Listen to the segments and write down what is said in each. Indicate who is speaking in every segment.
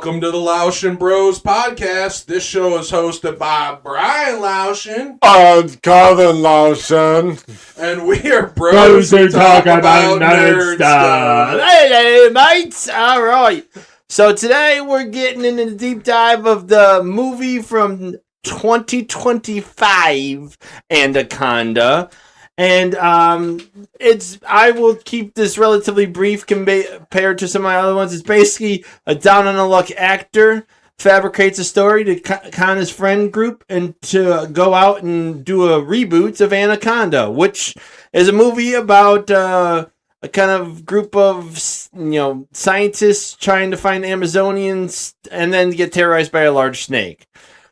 Speaker 1: Welcome to the Louchen Bros podcast. This show is hosted by Brian Louchen
Speaker 2: and Kevin Louchen.
Speaker 1: And we are bros who talk about nerd stuff.
Speaker 3: Hey, mates. All right. So today we're getting into the deep dive of the movie from 2025, Anaconda. And I will keep this relatively brief compared to some of my other ones. It's basically a down-on-the-luck actor fabricates a story to con his friend group and to go out and do a reboot of Anaconda, which is a movie about a kind of group of scientists trying to find Amazonians and then get terrorized by a large snake.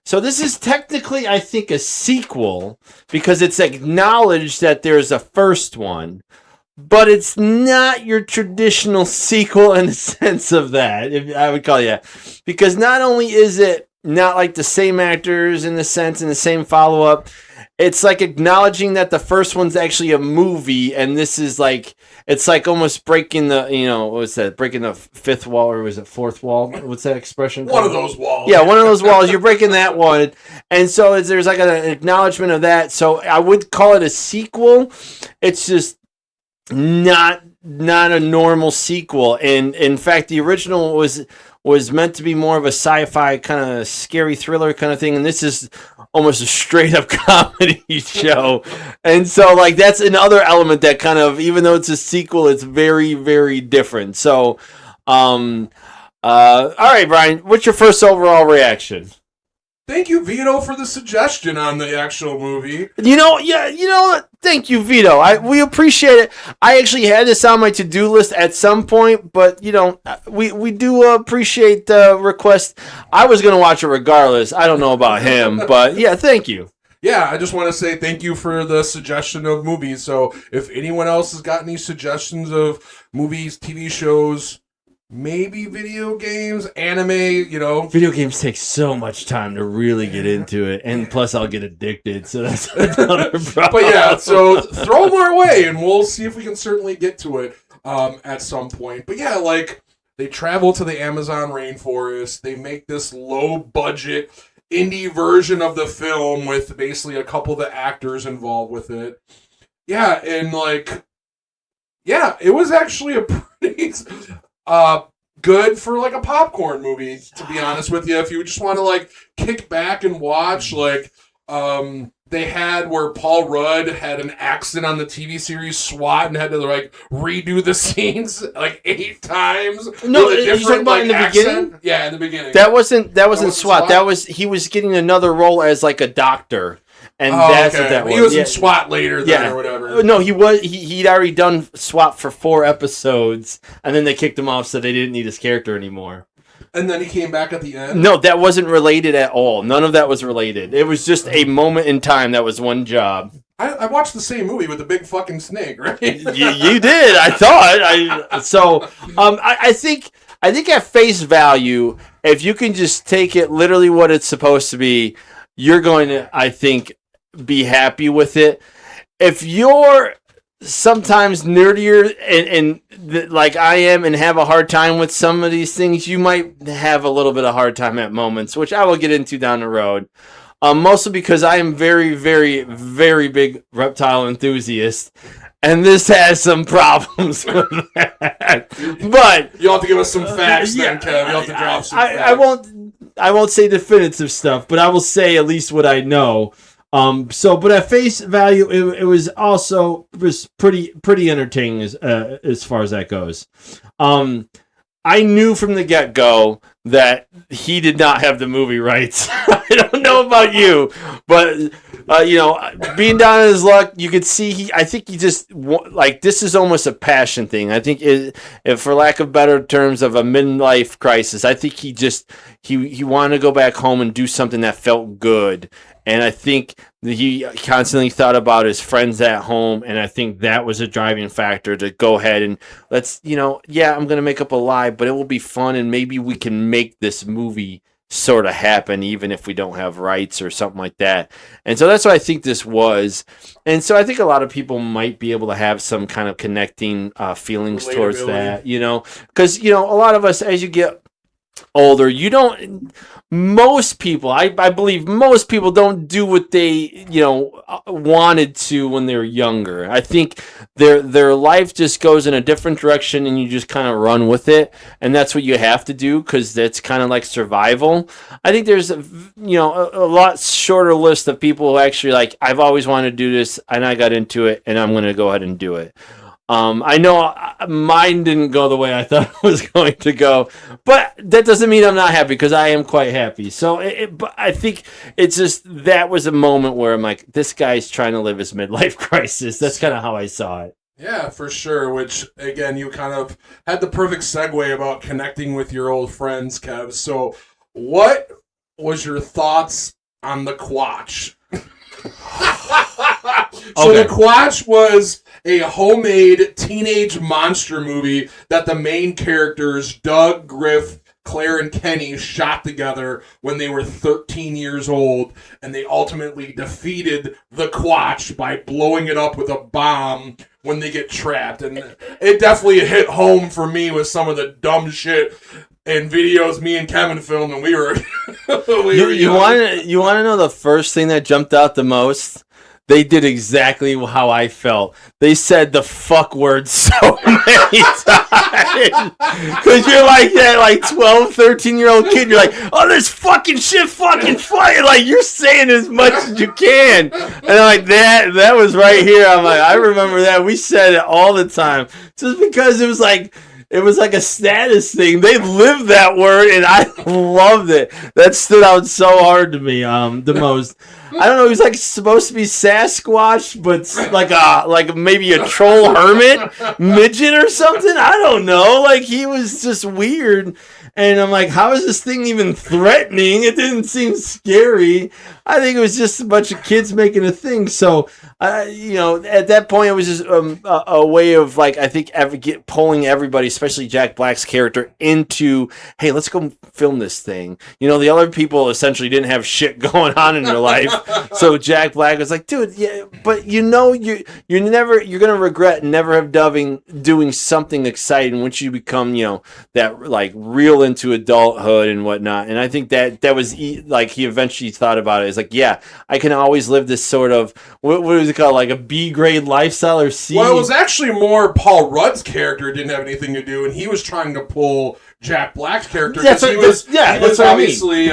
Speaker 3: So this is technically, I think, a sequel because it's acknowledged that there's a first one, but it's not your traditional sequel in the sense of that, if I would call it that. Because not only is it not like the same actors in the sense and the same follow-up, it's like acknowledging that the first one's actually a movie, and this is like, it's like almost breaking the, what's that? Breaking the fifth wall, or was it fourth wall? What's that expression called?
Speaker 1: One of those walls.
Speaker 3: Yeah, one of those walls. You're breaking that one. And so there's like an acknowledgement of that. So I would call it a sequel. It's just not a normal sequel. And in fact, the original was meant to be more of a sci-fi kind of scary thriller kind of thing, and this is almost a straight up comedy show. And so like that's another element that kind of, even though it's a sequel, it's very, very different. So all right, Brian, what's your first overall reaction?
Speaker 1: Thank you, Vito, for the suggestion on the actual movie.
Speaker 3: Thank you, Vito. We appreciate it. I actually had this on my to-do list at some point, but, we do appreciate the request. I was going to watch it regardless. I don't know about him, but, yeah, thank you.
Speaker 1: Yeah, I just want to say thank you for the suggestion of movies. So if anyone else has got any suggestions of movies, TV shows, maybe video games, anime,
Speaker 3: Video games take so much time to really get into it, and plus I'll get addicted, so that's another problem.
Speaker 1: But yeah, so throw them our way, and we'll see if we can certainly get to it at some point. But yeah, like, they travel to the Amazon rainforest, they make this low-budget indie version of the film with basically a couple of the actors involved with it. Yeah, and it was actually a pretty... good for like a popcorn movie, to be honest with you. If you just want to like kick back and watch, they had where Paul Rudd had an accident on the TV series SWAT and had to like redo the scenes like 8 times.
Speaker 3: No, you're talking about in the beginning?
Speaker 1: Yeah, in the beginning.
Speaker 3: That wasn't SWAT. He was getting another role as like a doctor. And that's
Speaker 1: okay.
Speaker 3: What that was.
Speaker 1: He was in SWAT later then or whatever.
Speaker 3: No, he'd already done SWAT for 4 episodes, and then they kicked him off so they didn't need his character anymore.
Speaker 1: And then he came back at the end?
Speaker 3: No, that wasn't related at all. None of that was related. It was just a moment in time that was one job.
Speaker 1: I watched the same movie with the big fucking snake, right?
Speaker 3: you did, I thought. I think at face value, if you can just take it literally what it's supposed to be, you're going to, I think, be happy with it. If you're sometimes nerdier and like I am and have a hard time with some of these things, you might have a little bit of hard time at moments, which I will get into down the road. Mostly because I am very, very, very big reptile enthusiast, and this has some problems with that. But
Speaker 1: you'll have to give us some facts then, Kev. You'll have to drop some facts.
Speaker 3: I won't say definitive stuff, but I will say at least what I know. But at face value, it was pretty entertaining as far as that goes. I knew from the get-go that he did not have the movie rights. I don't know about you, but being down in his luck, you could see I think he just this is almost a passion thing. I think if for lack of better terms of a midlife crisis, I think he wanted to go back home and do something that felt good. And I think that he constantly thought about his friends at home, and I think that was a driving factor to go ahead and I'm going to make up a lie, but it will be fun, and maybe we can make this movie sort of happen, even if we don't have rights or something like that. And so that's what I think this was. And so I think a lot of people might be able to have some kind of connecting feelings towards that, because, a lot of us, as you get older, you don't. Most people, I believe, most people don't do what they wanted to when they were younger. I think their life just goes in a different direction, and you just kind of run with it, and that's what you have to do because that's kind of like survival. I think there's a lot shorter list of people who actually like, I've always wanted to do this, and I got into it, and I'm going to go ahead and do it. I know mine didn't go the way I thought it was going to go, but that doesn't mean I'm not happy because I am quite happy. So but I think it's just that was a moment where I'm like, this guy's trying to live his midlife crisis. That's kind of how I saw it.
Speaker 1: Yeah, for sure. Which, again, you kind of had the perfect segue about connecting with your old friends, Kev. So what was your thoughts on the Quatch? So
Speaker 3: Okay.
Speaker 1: The Quatch was a homemade teenage monster movie that the main characters, Doug, Griff, Claire, and Kenny, shot together when they were 13 years old, and they ultimately defeated the Quatch by blowing it up with a bomb when they get trapped. And it definitely hit home for me with some of the dumb shit and videos me and Kevin filmed, and we were
Speaker 3: You want to know the first thing that jumped out the most? They did exactly how I felt. They said the fuck word so many times. Because you're like that, like 12, 13-year-old kid. You're like, oh, this fucking shit fucking funny. Like, you're saying as much as you can. And I'm like, that was right here. I'm like, I remember that. We said it all the time. Just because it was like a status thing. They lived that word, and I loved it. That stood out so hard to me. The most. I don't know. He was like supposed to be Sasquatch, but like maybe a troll hermit, midget or something. I don't know. Like he was just weird, and I'm like, how is this thing even threatening? It didn't seem scary. I think it was just a bunch of kids making a thing. So, at that point, it was just a way of like I think pulling everybody, especially Jack Black's character, into hey, let's go film this thing. The other people essentially didn't have shit going on in their life. So Jack Black was like, dude, yeah, but you're gonna regret never have doing something exciting once you become, that like real into adulthood and whatnot. And I think that was like he eventually thought about it. It's like, yeah, I can always live this sort of what was it called, like a B grade lifestyle or C.
Speaker 1: Well, it was actually more Paul Rudd's character didn't have anything to do, and he was trying to pull Jack Black's character because he was obviously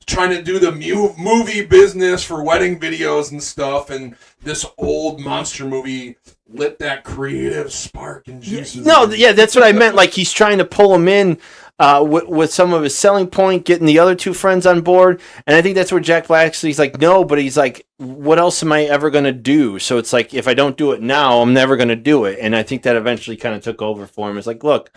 Speaker 1: trying to do the movie business for wedding videos and stuff, and this old monster movie lit that creative spark and juices.
Speaker 3: That's what I meant. Like he's trying to pull him in with some of his selling point, getting the other two friends on board, and I think that's where Jack Black he's like, no, but he's like, what else am I ever gonna do? So it's like if I don't do it now, I'm never gonna do it, and I think that eventually kind of took over for him. It's like, look,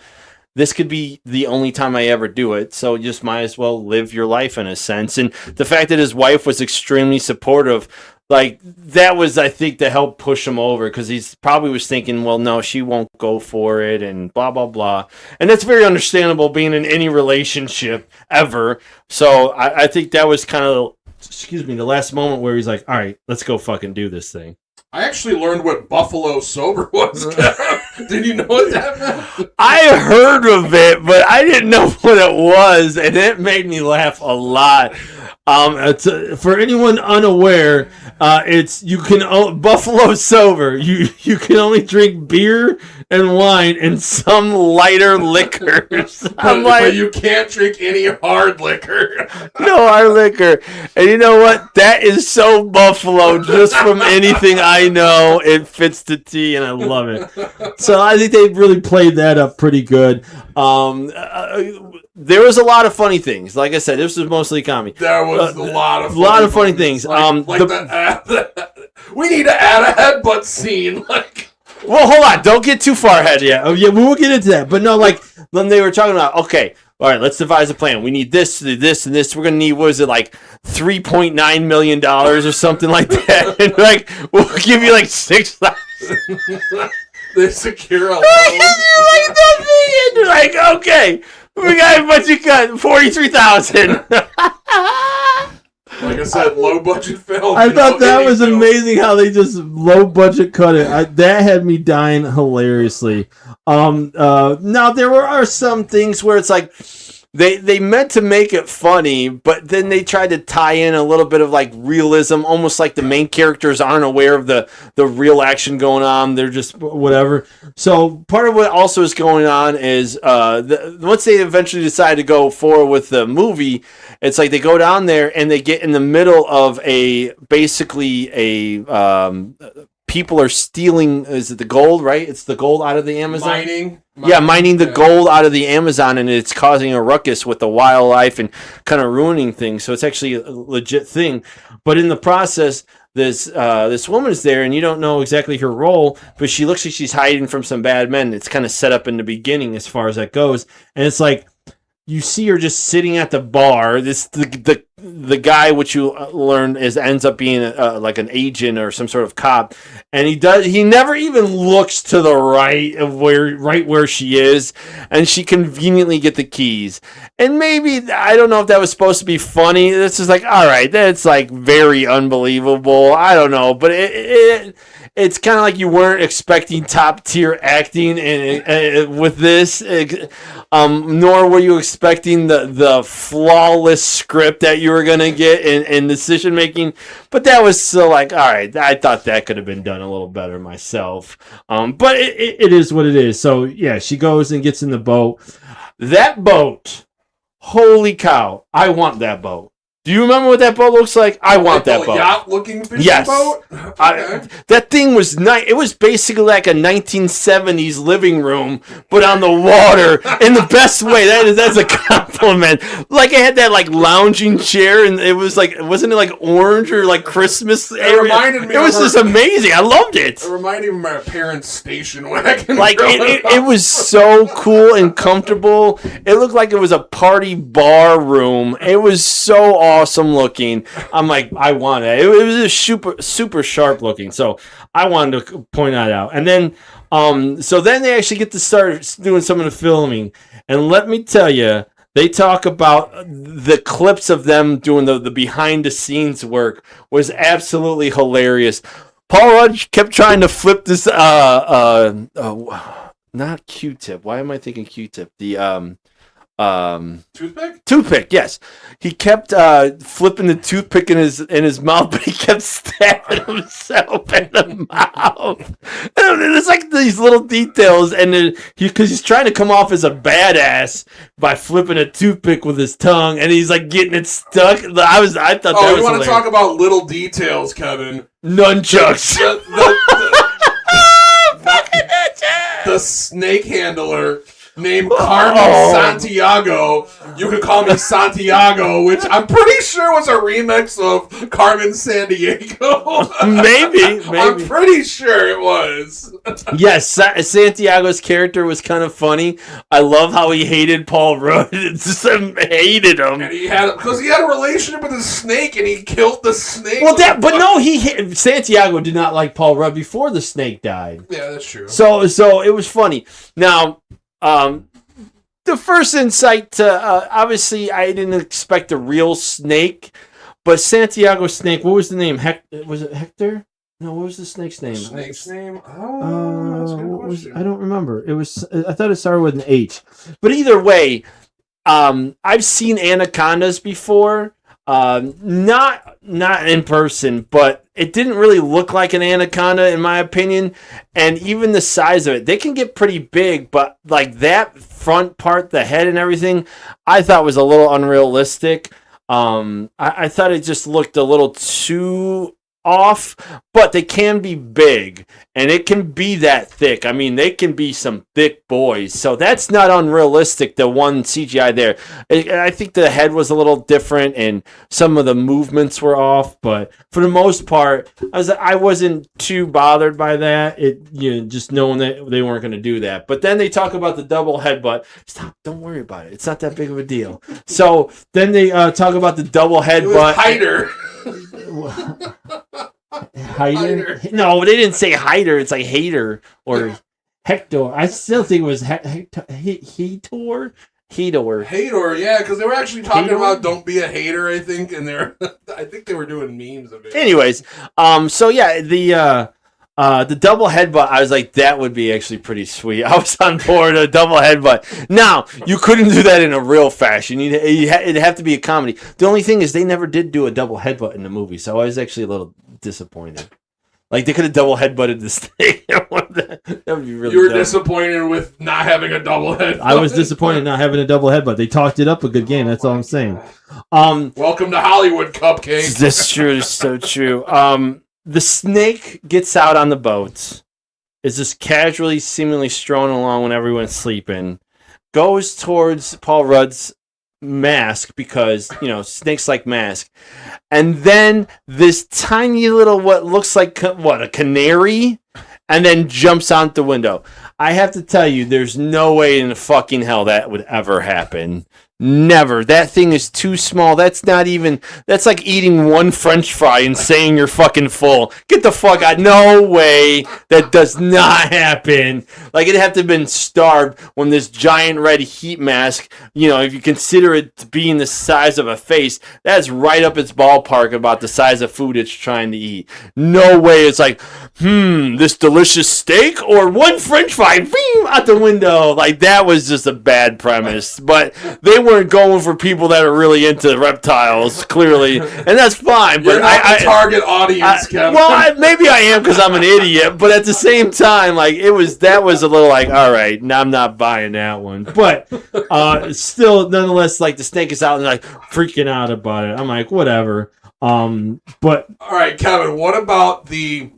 Speaker 3: this could be the only time I ever do it, so you just might as well live your life in a sense. And the fact that his wife was extremely supportive, like that was, I think, to help push him over because he's probably was thinking, well, no, she won't go for it, and blah blah blah. And that's very understandable being in any relationship ever. So I think that was kind of, the last moment where he's like, all right, let's go fucking do this thing.
Speaker 1: I actually learned what Buffalo Sober was. Did you know what that meant?
Speaker 3: I heard of it, but I didn't know what it was, and it made me laugh a lot. For anyone unaware, it's Buffalo Sober. You can only drink beer and wine and some lighter liquors.
Speaker 1: But you can't drink any hard liquor.
Speaker 3: No hard liquor. And you know what? That is so Buffalo. Just from anything I know, it fits the T, and I love it. So I think they really played that up pretty good. There was a lot of funny things. Like I said, this was mostly comedy.
Speaker 1: There was a lot of
Speaker 3: funny things.
Speaker 1: We need to add a headbutt scene.
Speaker 3: Well, hold on. Don't get too far ahead yet. Oh, yeah, we'll get into that. But no, like, when they were talking about, okay, all right, let's devise a plan. We need this, this, and this. We're going to need, what is it, like $3.9 million or something like that. And, like, we'll give you, like, 6,000.
Speaker 1: They secure a loan.
Speaker 3: And you're like, okay, we got a budget cut, 43,000.
Speaker 1: Like I said, low budget film.
Speaker 3: I thought that was amazing how they just low budget cut it. That had me dying hilariously. Now there are some things where it's like they meant to make it funny, but then they tried to tie in a little bit of like realism, almost like the main characters aren't aware of the real action going on. They're just whatever. So part of what also is going on is once they eventually decide to go forward with the movie, it's like they go down there and they get in the middle of basically a people are stealing. Is it the gold? Right? It's the gold out of the Amazon. Mining the gold out of the Amazon, and it's causing a ruckus with the wildlife and kind of ruining things. So it's actually a legit thing. But in the process, this woman is there, and you don't know exactly her role, but she looks like she's hiding from some bad men. It's kind of set up in the beginning as far as that goes, and it's like you see her just sitting at the bar. The guy, which you learn ends up being like an agent or some sort of cop, and he never even looks to the right of where she is, and she conveniently get the keys. And maybe I don't know if that was supposed to be funny. This is like, all right, that's like very unbelievable. I don't know, but it's kind of like you weren't expecting top tier acting with this, nor were you expecting the flawless script that you were gonna get in decision making. But that was still like, all right, I thought that could have been done a little better myself. But it is what it is. So yeah, she goes and gets in the boat. That boat, holy cow! I want that boat. Do you remember what that boat looks like? I want that boat.
Speaker 1: Yacht-looking fishing boat? Okay.
Speaker 3: That thing was nice. It was basically like a 1970s living room, but on the water in the best way. That's a compliment. Like it had that like lounging chair, and it was like, wasn't it like orange or like Christmas?
Speaker 1: It reminded me.
Speaker 3: It was just amazing. I loved it.
Speaker 1: It reminded me of my parents' station wagon.
Speaker 3: Like it was so cool and comfortable. It looked like it was a party bar room. It was so awesome looking. I'm like, I want it. It was a super sharp looking. So I wanted to point that out. And then, so then they actually get to start doing some of the filming. And let me tell you, they talk about the clips of them doing the behind the scenes work was absolutely hilarious. Paul Rudd kept trying to flip this, not Q-tip. Why am I thinking Q-tip? The, toothpick, yes. He kept flipping the toothpick in his mouth, but he kept stabbing himself in the mouth. And it's like these little details, and because he's trying to come off as a badass by flipping a toothpick with his tongue, and he's like getting it stuck. I thought that was hilarious.
Speaker 1: You want to talk about little details, Kevin?
Speaker 3: Nunchucks.
Speaker 1: The snake handler named Carmen Santiago. You could call me Santiago, which I'm pretty sure was a remix of Carmen Sandiego.
Speaker 3: Maybe.
Speaker 1: I'm pretty sure it was.
Speaker 3: Yes, Santiago's character was kind of funny. I love how he hated Paul Rudd. Just hated him.
Speaker 1: And he had a relationship with a snake, and he killed the snake.
Speaker 3: Well, Santiago did not like Paul Rudd before the snake died.
Speaker 1: Yeah, that's true.
Speaker 3: So it was funny. Now, the first insight to obviously I didn't expect a real snake, but Santiago's snake. What was the name? Was it Hector? No, what was the snake's name?
Speaker 1: Snake's name? Oh, that's a good question.
Speaker 3: I don't remember. It was. I thought it started with an H. But either way, I've seen anacondas before. Not in person, but it didn't really look like an anaconda in my opinion. And even the size of it, they can get pretty big, but like that front part, the head and everything, I thought was a little unrealistic. I thought it just looked a little too off, but they can be big and it can be that thick. I mean, they can be some thick boys, so that's not unrealistic. The one CGI there, I think the head was a little different and some of the movements were off, but for the most part, I wasn't too bothered by that. Just knowing that they weren't going to do that. But then they talk about the double headbutt. Stop! Don't worry about it. It's not that big of a deal. So then they talk about the double headbutt.
Speaker 1: Hider.
Speaker 3: Hider? No, they didn't say hider. It's like hater or Hector. I still think it was Hector.
Speaker 1: Hater, yeah, because they were actually talking about don't be a hater, I think, and I think they were doing memes of it.
Speaker 3: Anyways, so yeah, The double headbutt, I was like, that would be actually pretty sweet. I was on board a double headbutt. Now, you couldn't do that in a real fashion. It'd have to be a comedy. The only thing is they never did do a double headbutt in the movie, so I was actually a little disappointed. Like, they could have double headbutted this thing. That would be really
Speaker 1: You were
Speaker 3: dumb.
Speaker 1: disappointed with not having a double headbutt.
Speaker 4: I was disappointed not having a double headbutt. They talked it up a good game. That's all I'm saying.
Speaker 1: Welcome to Hollywood, Cupcake.
Speaker 3: That's true. It's so true. The snake gets out on the boat, is just casually, seemingly strolling along when everyone's sleeping, goes towards Paul Rudd's mask because, snakes like mask. And then this tiny little, what looks like, a canary, and then jumps out the window. I have to tell you, there's no way in fucking hell that would ever happen. Never. That thing is too small. That's like eating one French fry and saying you're fucking full. Get the fuck out. No way. That does not happen. Like, it'd have to have been starved when this giant red heat mask, if you consider it to being the size of a face, that's right up its ballpark about the size of food it's trying to eat. No way it's like, this delicious steak or one French fry, beam, out the window. Like, that was just a bad premise. But they weren't going for people that are really into reptiles, clearly, and that's fine.
Speaker 1: You're
Speaker 3: But
Speaker 1: not the target audience, Kevin.
Speaker 3: well, maybe I am because I'm an idiot. But at the same time, like that was a little like, all right, now I'm not buying that one. But still, nonetheless, like the snake is out and like freaking out about it. I'm like, whatever. But
Speaker 1: all right, Kevin. What about the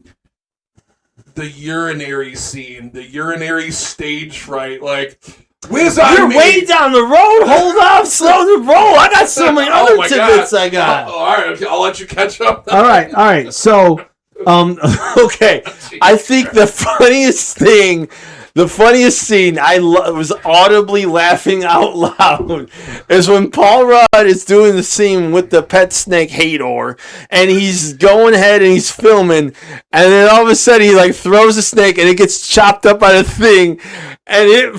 Speaker 1: urinary scene, the urinary stage fright? Like, whiz on
Speaker 3: you're
Speaker 1: me.
Speaker 3: way down the road. Hold off, slow the roll. I got so many other
Speaker 1: my
Speaker 3: tidbits
Speaker 1: God.
Speaker 3: I got.
Speaker 1: All right, okay, I'll let you catch up.
Speaker 4: All right. So,
Speaker 3: Okay, I think the funniest scene I was audibly laughing out loud is when Paul Rudd is doing the scene with the pet snake Hador, and he's going ahead and he's filming, and then all of a sudden he like throws the snake and it gets chopped up by the thing, and it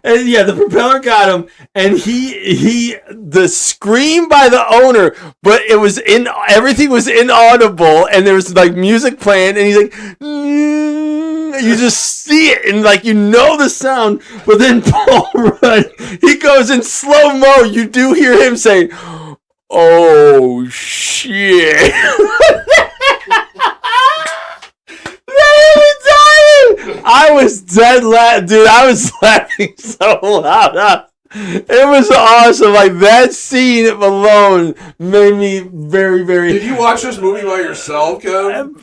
Speaker 3: and yeah, the propeller got him, and the scream by the owner, but everything was inaudible, and there was like music playing, and he's like, you just see it, and like the sound, but then Paul Rudd, he goes in slow mo. You do hear him say, "Oh shit." I was dead dude. I was laughing so loud. It was awesome. Like, that scene alone made me very, very.
Speaker 1: Did you watch this movie by yourself, Kevin?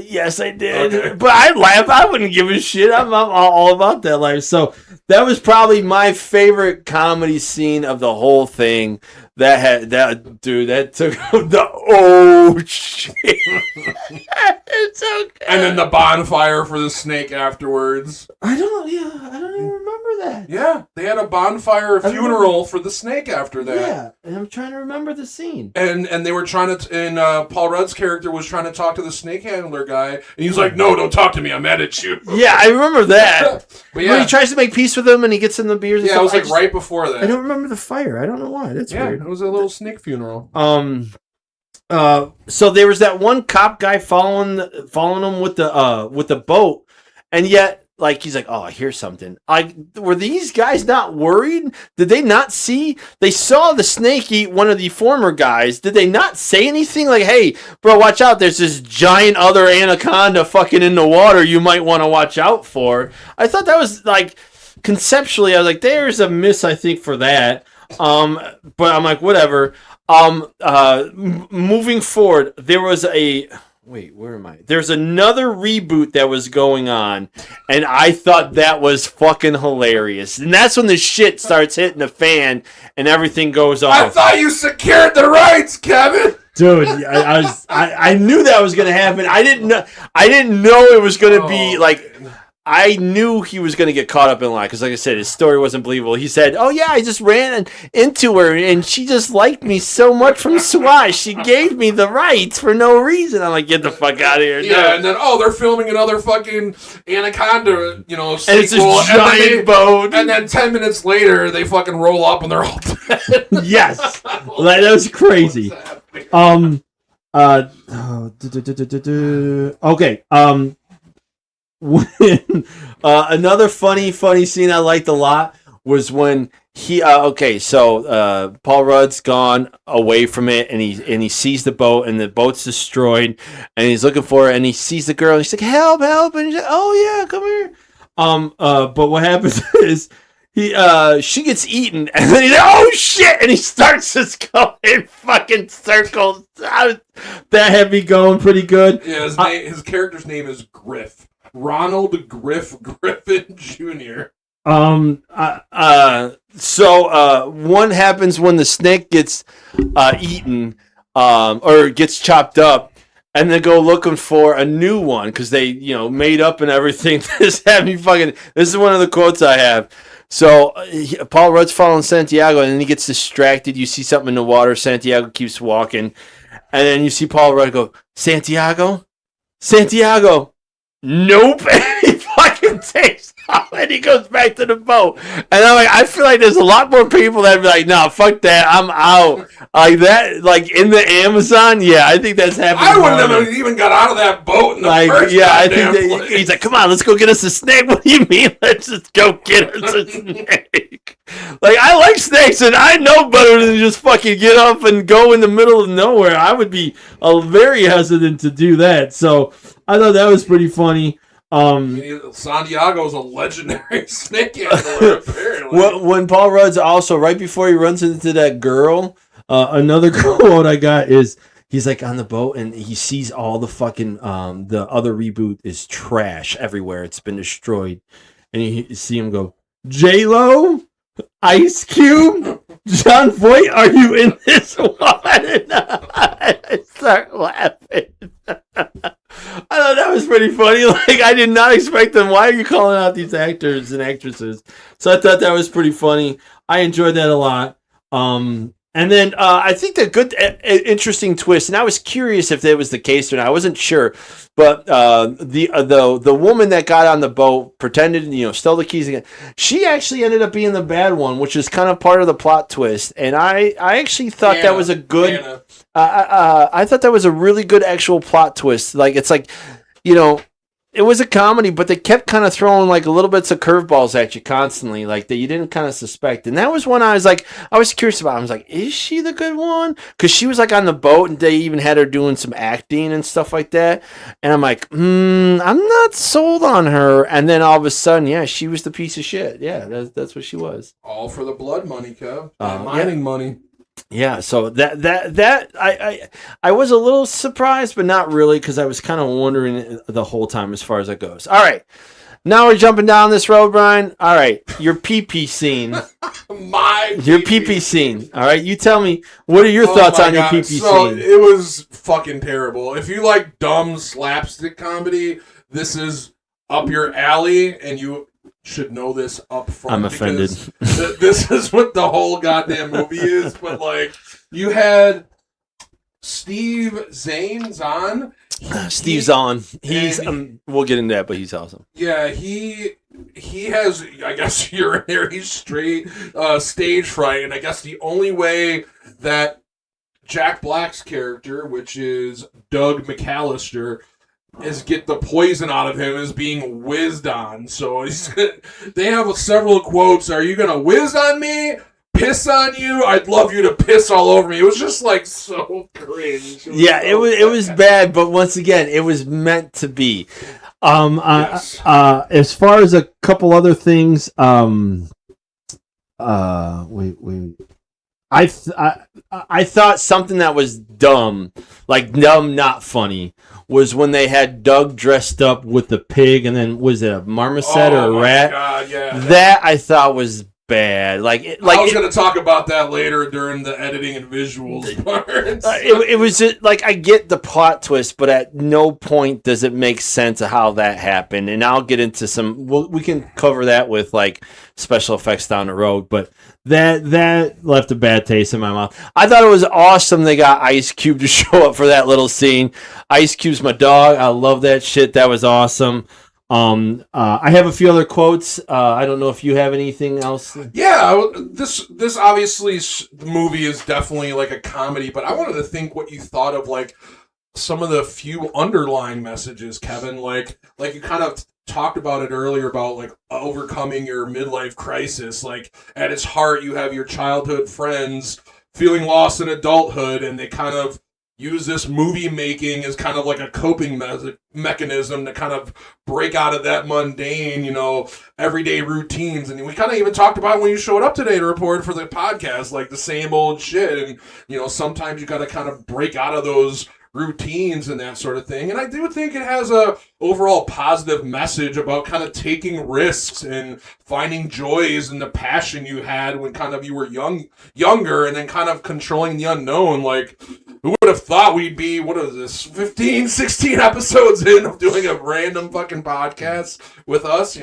Speaker 3: Yes, I did.
Speaker 1: Okay.
Speaker 3: But I'd laugh. I wouldn't give a shit. I'm all about that life. So that was probably my favorite comedy scene of the whole thing. That took the shit. It's okay.
Speaker 1: And then the bonfire for the snake afterwards.
Speaker 4: I don't even remember that.
Speaker 1: Yeah, they had a bonfire funeral for the snake after that.
Speaker 4: Yeah, and I'm trying to remember the scene.
Speaker 1: And they were trying to, and Paul Rudd's character was trying to talk to the snake handler guy, and he's like, "No, don't talk to me. I'm mad at you."
Speaker 3: Yeah, I remember that.
Speaker 1: But
Speaker 3: When
Speaker 1: yeah,
Speaker 3: he tries to make peace with him and he gets in the beers. And
Speaker 1: yeah, it
Speaker 3: stuff.
Speaker 1: was like right before that.
Speaker 4: I don't remember the fire. I don't know why. That's
Speaker 1: Yeah,
Speaker 4: weird.
Speaker 1: it was a little snake funeral.
Speaker 3: So there was that one cop guy following him with the boat, and yet, like, he's like, "Oh, I hear something." Were these guys not worried? Did they not see? They saw the snake eat one of the former guys. Did they not say anything like, "Hey, bro, watch out! There's this giant other anaconda fucking in the water. You might want to watch out for." I thought that was like, conceptually, I was like, "There's a miss, I think, for that." But I'm like, whatever. Moving forward, there was where am I? There's another reboot that was going on, and I thought that was fucking hilarious. And that's when the shit starts hitting the fan and everything goes off.
Speaker 1: I thought you secured the rights, Kevin.
Speaker 4: Dude, I
Speaker 3: knew that was gonna happen. I didn't know it was gonna be like. I knew he was going to get caught up in lie because, like I said, his story wasn't believable. He said, "Oh yeah, I just ran into her and she just liked me so much from Swash. She gave me the rights for no reason." I'm like, "Get the fuck out of here!"
Speaker 1: Yeah,
Speaker 3: No.
Speaker 1: and then they're filming another fucking Anaconda, sequel,
Speaker 3: And it's a giant boat.
Speaker 1: And then 10 minutes later, they fucking roll up and they're all dead.
Speaker 4: yes, that was crazy.
Speaker 1: What's happening?
Speaker 4: Okay.
Speaker 3: When another funny scene I liked a lot was when he Paul Rudd's gone away from it and he sees the boat and the boat's destroyed and he's looking for it and he sees the girl and he's like help and he's like oh yeah come here but what happens is she gets eaten and then he's like oh shit and he starts just going in fucking circles. That had me going pretty good.
Speaker 1: Yeah, his character's name is Griff. Ronald Griffin Jr.
Speaker 3: So one happens when the snake gets eaten or gets chopped up, and they go looking for a new one because they made up and everything. This is one of the quotes I have. So Paul Rudd's following Santiago, and then he gets distracted. You see something in the water. Santiago keeps walking, and then you see Paul Rudd go, Santiago. Nope. And he fucking takes off and he goes back to the boat. And I'm like, I feel like there's a lot more people that'd be like, no, fuck that. I'm out. Like that, like in the Amazon, yeah, I think that's happening.
Speaker 1: I wouldn't have even got out of that boat in the first
Speaker 3: I think he's like, come on, let's go get us a snake. What do you mean? Let's just go get us a snake. Like, I like snakes and I know better than just fucking get up and go in the middle of nowhere. I would be very hesitant to do that. So I thought that was pretty funny.
Speaker 1: Santiago's a legendary snake handler, apparently.
Speaker 3: When Paul Rudd's also, right before he runs into that girl, another quote I got is, he's like on the boat and he sees all the fucking, the other reboot is trash everywhere. It's been destroyed. And you see him go, J-Lo? Ice Cube? John Voight, are you in this one? I start laughing. I thought that was pretty funny. Like, I did not expect them. Why are you calling out these actors and actresses? So I thought that was pretty funny. I enjoyed that a lot. And then I think the good, interesting twist, and I was curious if that was the case or not. I wasn't sure, but the woman that got on the boat pretended, stole the keys again. She actually ended up being the bad one, which is kind of part of the plot twist. And I actually thought that was a good. I thought that was a really good actual plot twist. Like it's like, it was a comedy, but they kept kind of throwing like little bits of curveballs at you constantly, like that you didn't kind of suspect. And that was one I was curious about. I was like, is she the good one? Because she was like on the boat, and they even had her doing some acting and stuff like that. And I'm like, I'm not sold on her. And then all of a sudden, yeah, she was the piece of shit. Yeah, that's what she was.
Speaker 1: All for the blood money, Kev. Mining money.
Speaker 3: Yeah, so that I was a little surprised, but not really, because I was kind of wondering the whole time as far as that goes. All right, now we're jumping down this road, Brian. All right, your pee-pee scene. Your pee-pee scene. All right, you tell me, what are your thoughts on your pee-pee scene?
Speaker 1: It was fucking terrible. If you like dumb slapstick comedy, this is up your alley, and you should know this up front.
Speaker 3: I'm offended.
Speaker 1: This is what the whole goddamn movie is. But like, you had Steve Zahn.
Speaker 3: Steve Zahn. He's we'll get into that, but he's awesome.
Speaker 1: Yeah, he has, I guess, urinary stage fright, and I guess the only way that Jack Black's character, which is Doug McAllister, is get the poison out of him is being whizzed on. So they have several quotes. Are you gonna whiz on me? Piss on you? I'd love you to piss all over me. It was just like so cringe.
Speaker 3: It was bad, but once again, it was meant to be.
Speaker 1: Yes.
Speaker 4: As far as a couple other things,
Speaker 3: I thought something that was dumb, like dumb, not funny, was when they had Doug dressed up with the pig, and then was it a marmoset or a rat?
Speaker 1: God, yeah.
Speaker 3: That I thought was bad. I was
Speaker 1: going to talk about that later during the editing and visuals part.
Speaker 3: It was just, like, I get the plot twist, but at no point does it make sense of how that happened. And I'll get into some. We can cover that with like special effects down the road, but that left a bad taste in my mouth. I thought it was awesome they got Ice Cube to show up for that little scene. Ice Cube's my dog. I love that shit. That was awesome. I have a few other quotes. I don't know if you have anything else.
Speaker 1: Yeah, this obviously the movie is definitely like a comedy, but I wanted to think what you thought of like some of the few underlying messages, Kevin, like you kind of talked about it earlier about like overcoming your midlife crisis. Like at its heart, you have your childhood friends feeling lost in adulthood, and they kind of use this movie making as kind of like a coping mechanism to kind of break out of that mundane, everyday routines. And we kind of even talked about when you showed up today to report for the podcast, like the same old shit. And, sometimes you got to kind of break out of those routines and that sort of thing. And I do think it has a overall positive message about kind of taking risks and finding joys in the passion you had when kind of you were younger, and then kind of controlling the unknown. Like, who would have thought we'd be, 15, 16 episodes in of doing a random fucking podcast with us,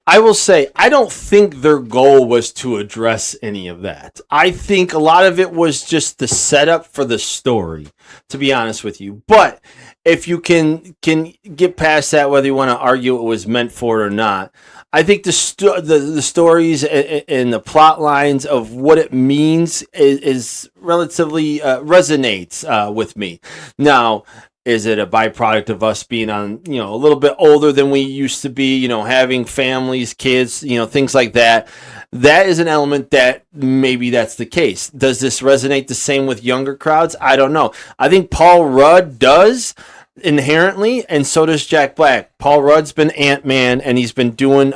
Speaker 3: I will say, I don't think their goal was to address any of that. I think a lot of it was just the setup for the story, to be honest with you. But if you can get past that, whether you want to argue it was meant for it or not, I think the stories and the plot lines of what it means is relatively resonates with me. Now, is it a byproduct of us being on, a little bit older than we used to be, having families, kids, things like that? That is an element that maybe that's the case. Does this resonate the same with younger crowds? I don't know. I think Paul Rudd does inherently, and so does Jack Black. Paul Rudd's been Ant-Man, and he's been doing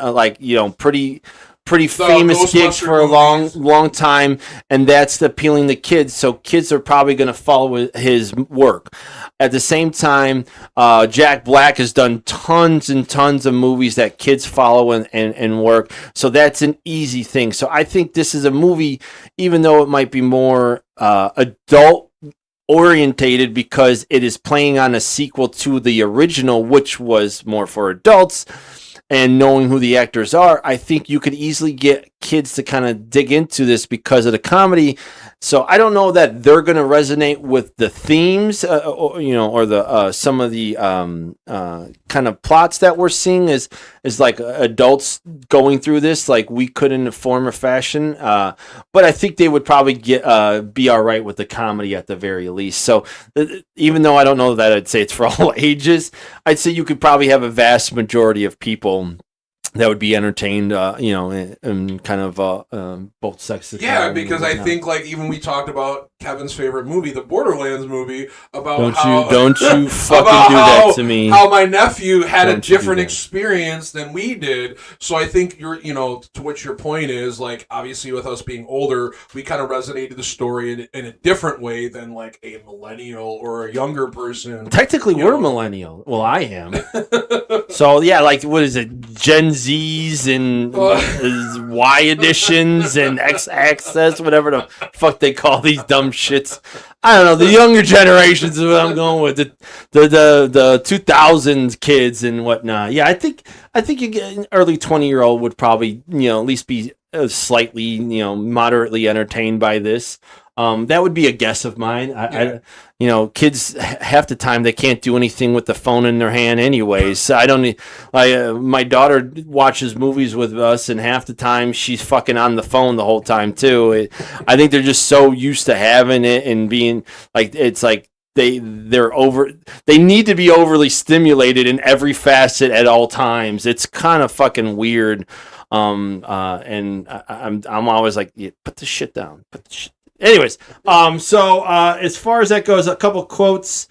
Speaker 3: pretty famous gigs for a long time, and that's appealing to kids. So kids are probably going to follow his work. At the same time, Jack Black has done tons and tons of movies that kids follow and work. So that's an easy thing. So I think this is a movie, even though it might be more adult orientated because it is playing on a sequel to the original, which was more for adults. And knowing who the actors are, I think you could easily get kids to kind of dig into this because of the comedy. So I don't know that they're going to resonate with the themes, or the some of the kind of plots that we're seeing is like adults going through this, like we could in a form or fashion. But I think they would probably be all right with the comedy at the very least. So even though I don't know that I'd say it's for all ages, I'd say you could probably have a vast majority of people that would be entertained, in kind of both sexes.
Speaker 1: Yeah, because I think like even we talked about Kevin's favorite movie, the Borderlands movie, about
Speaker 3: don't you fucking do that to me.
Speaker 1: How my nephew had a different experience than we did. So I think to what your point is, like obviously with us being older, we kind of resonated the story in a different way than like a millennial or a younger person.
Speaker 3: Technically, we're millennial. Well, I am. So yeah, like what is it, Gen Z's and Y editions and X access, whatever the fuck they call these dumb shits. I don't know. The younger generations is what I'm going with. The 2000s kids and whatnot. Yeah, I think you get an early 20-year-old would probably at least be slightly moderately entertained by this. That would be a guess of mine. Kids half the time they can't do anything with the phone in their hand anyways. So I don't. My daughter watches movies with us, and half the time she's fucking on the phone the whole time too. I think they're just so used to having it and being like it's like they need to be overly stimulated in every facet at all times. It's kind of fucking weird. And I'm always like, yeah, put the shit down. Anyways, so as far as that goes, a couple quotes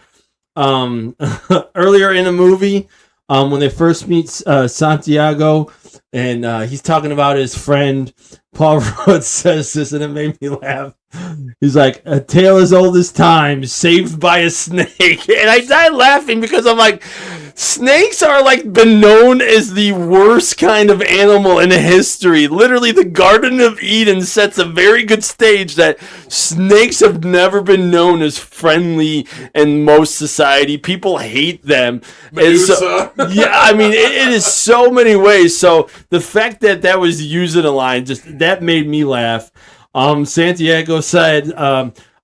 Speaker 3: earlier in the movie when they first meet Santiago, and he's talking about his friend. Paul Rudd says this, and it made me laugh. He's like, "A tale as old as time, saved by a snake," and I died laughing because I'm like, snakes are like been known as the worst kind of animal in history. Literally, the Garden of Eden sets a very good stage that snakes have never been known as friendly in most society. People hate them.
Speaker 1: Medusa.
Speaker 3: Yeah, I mean, it is so many ways. So the fact that was used in a line, just that made me laugh. Santiago said,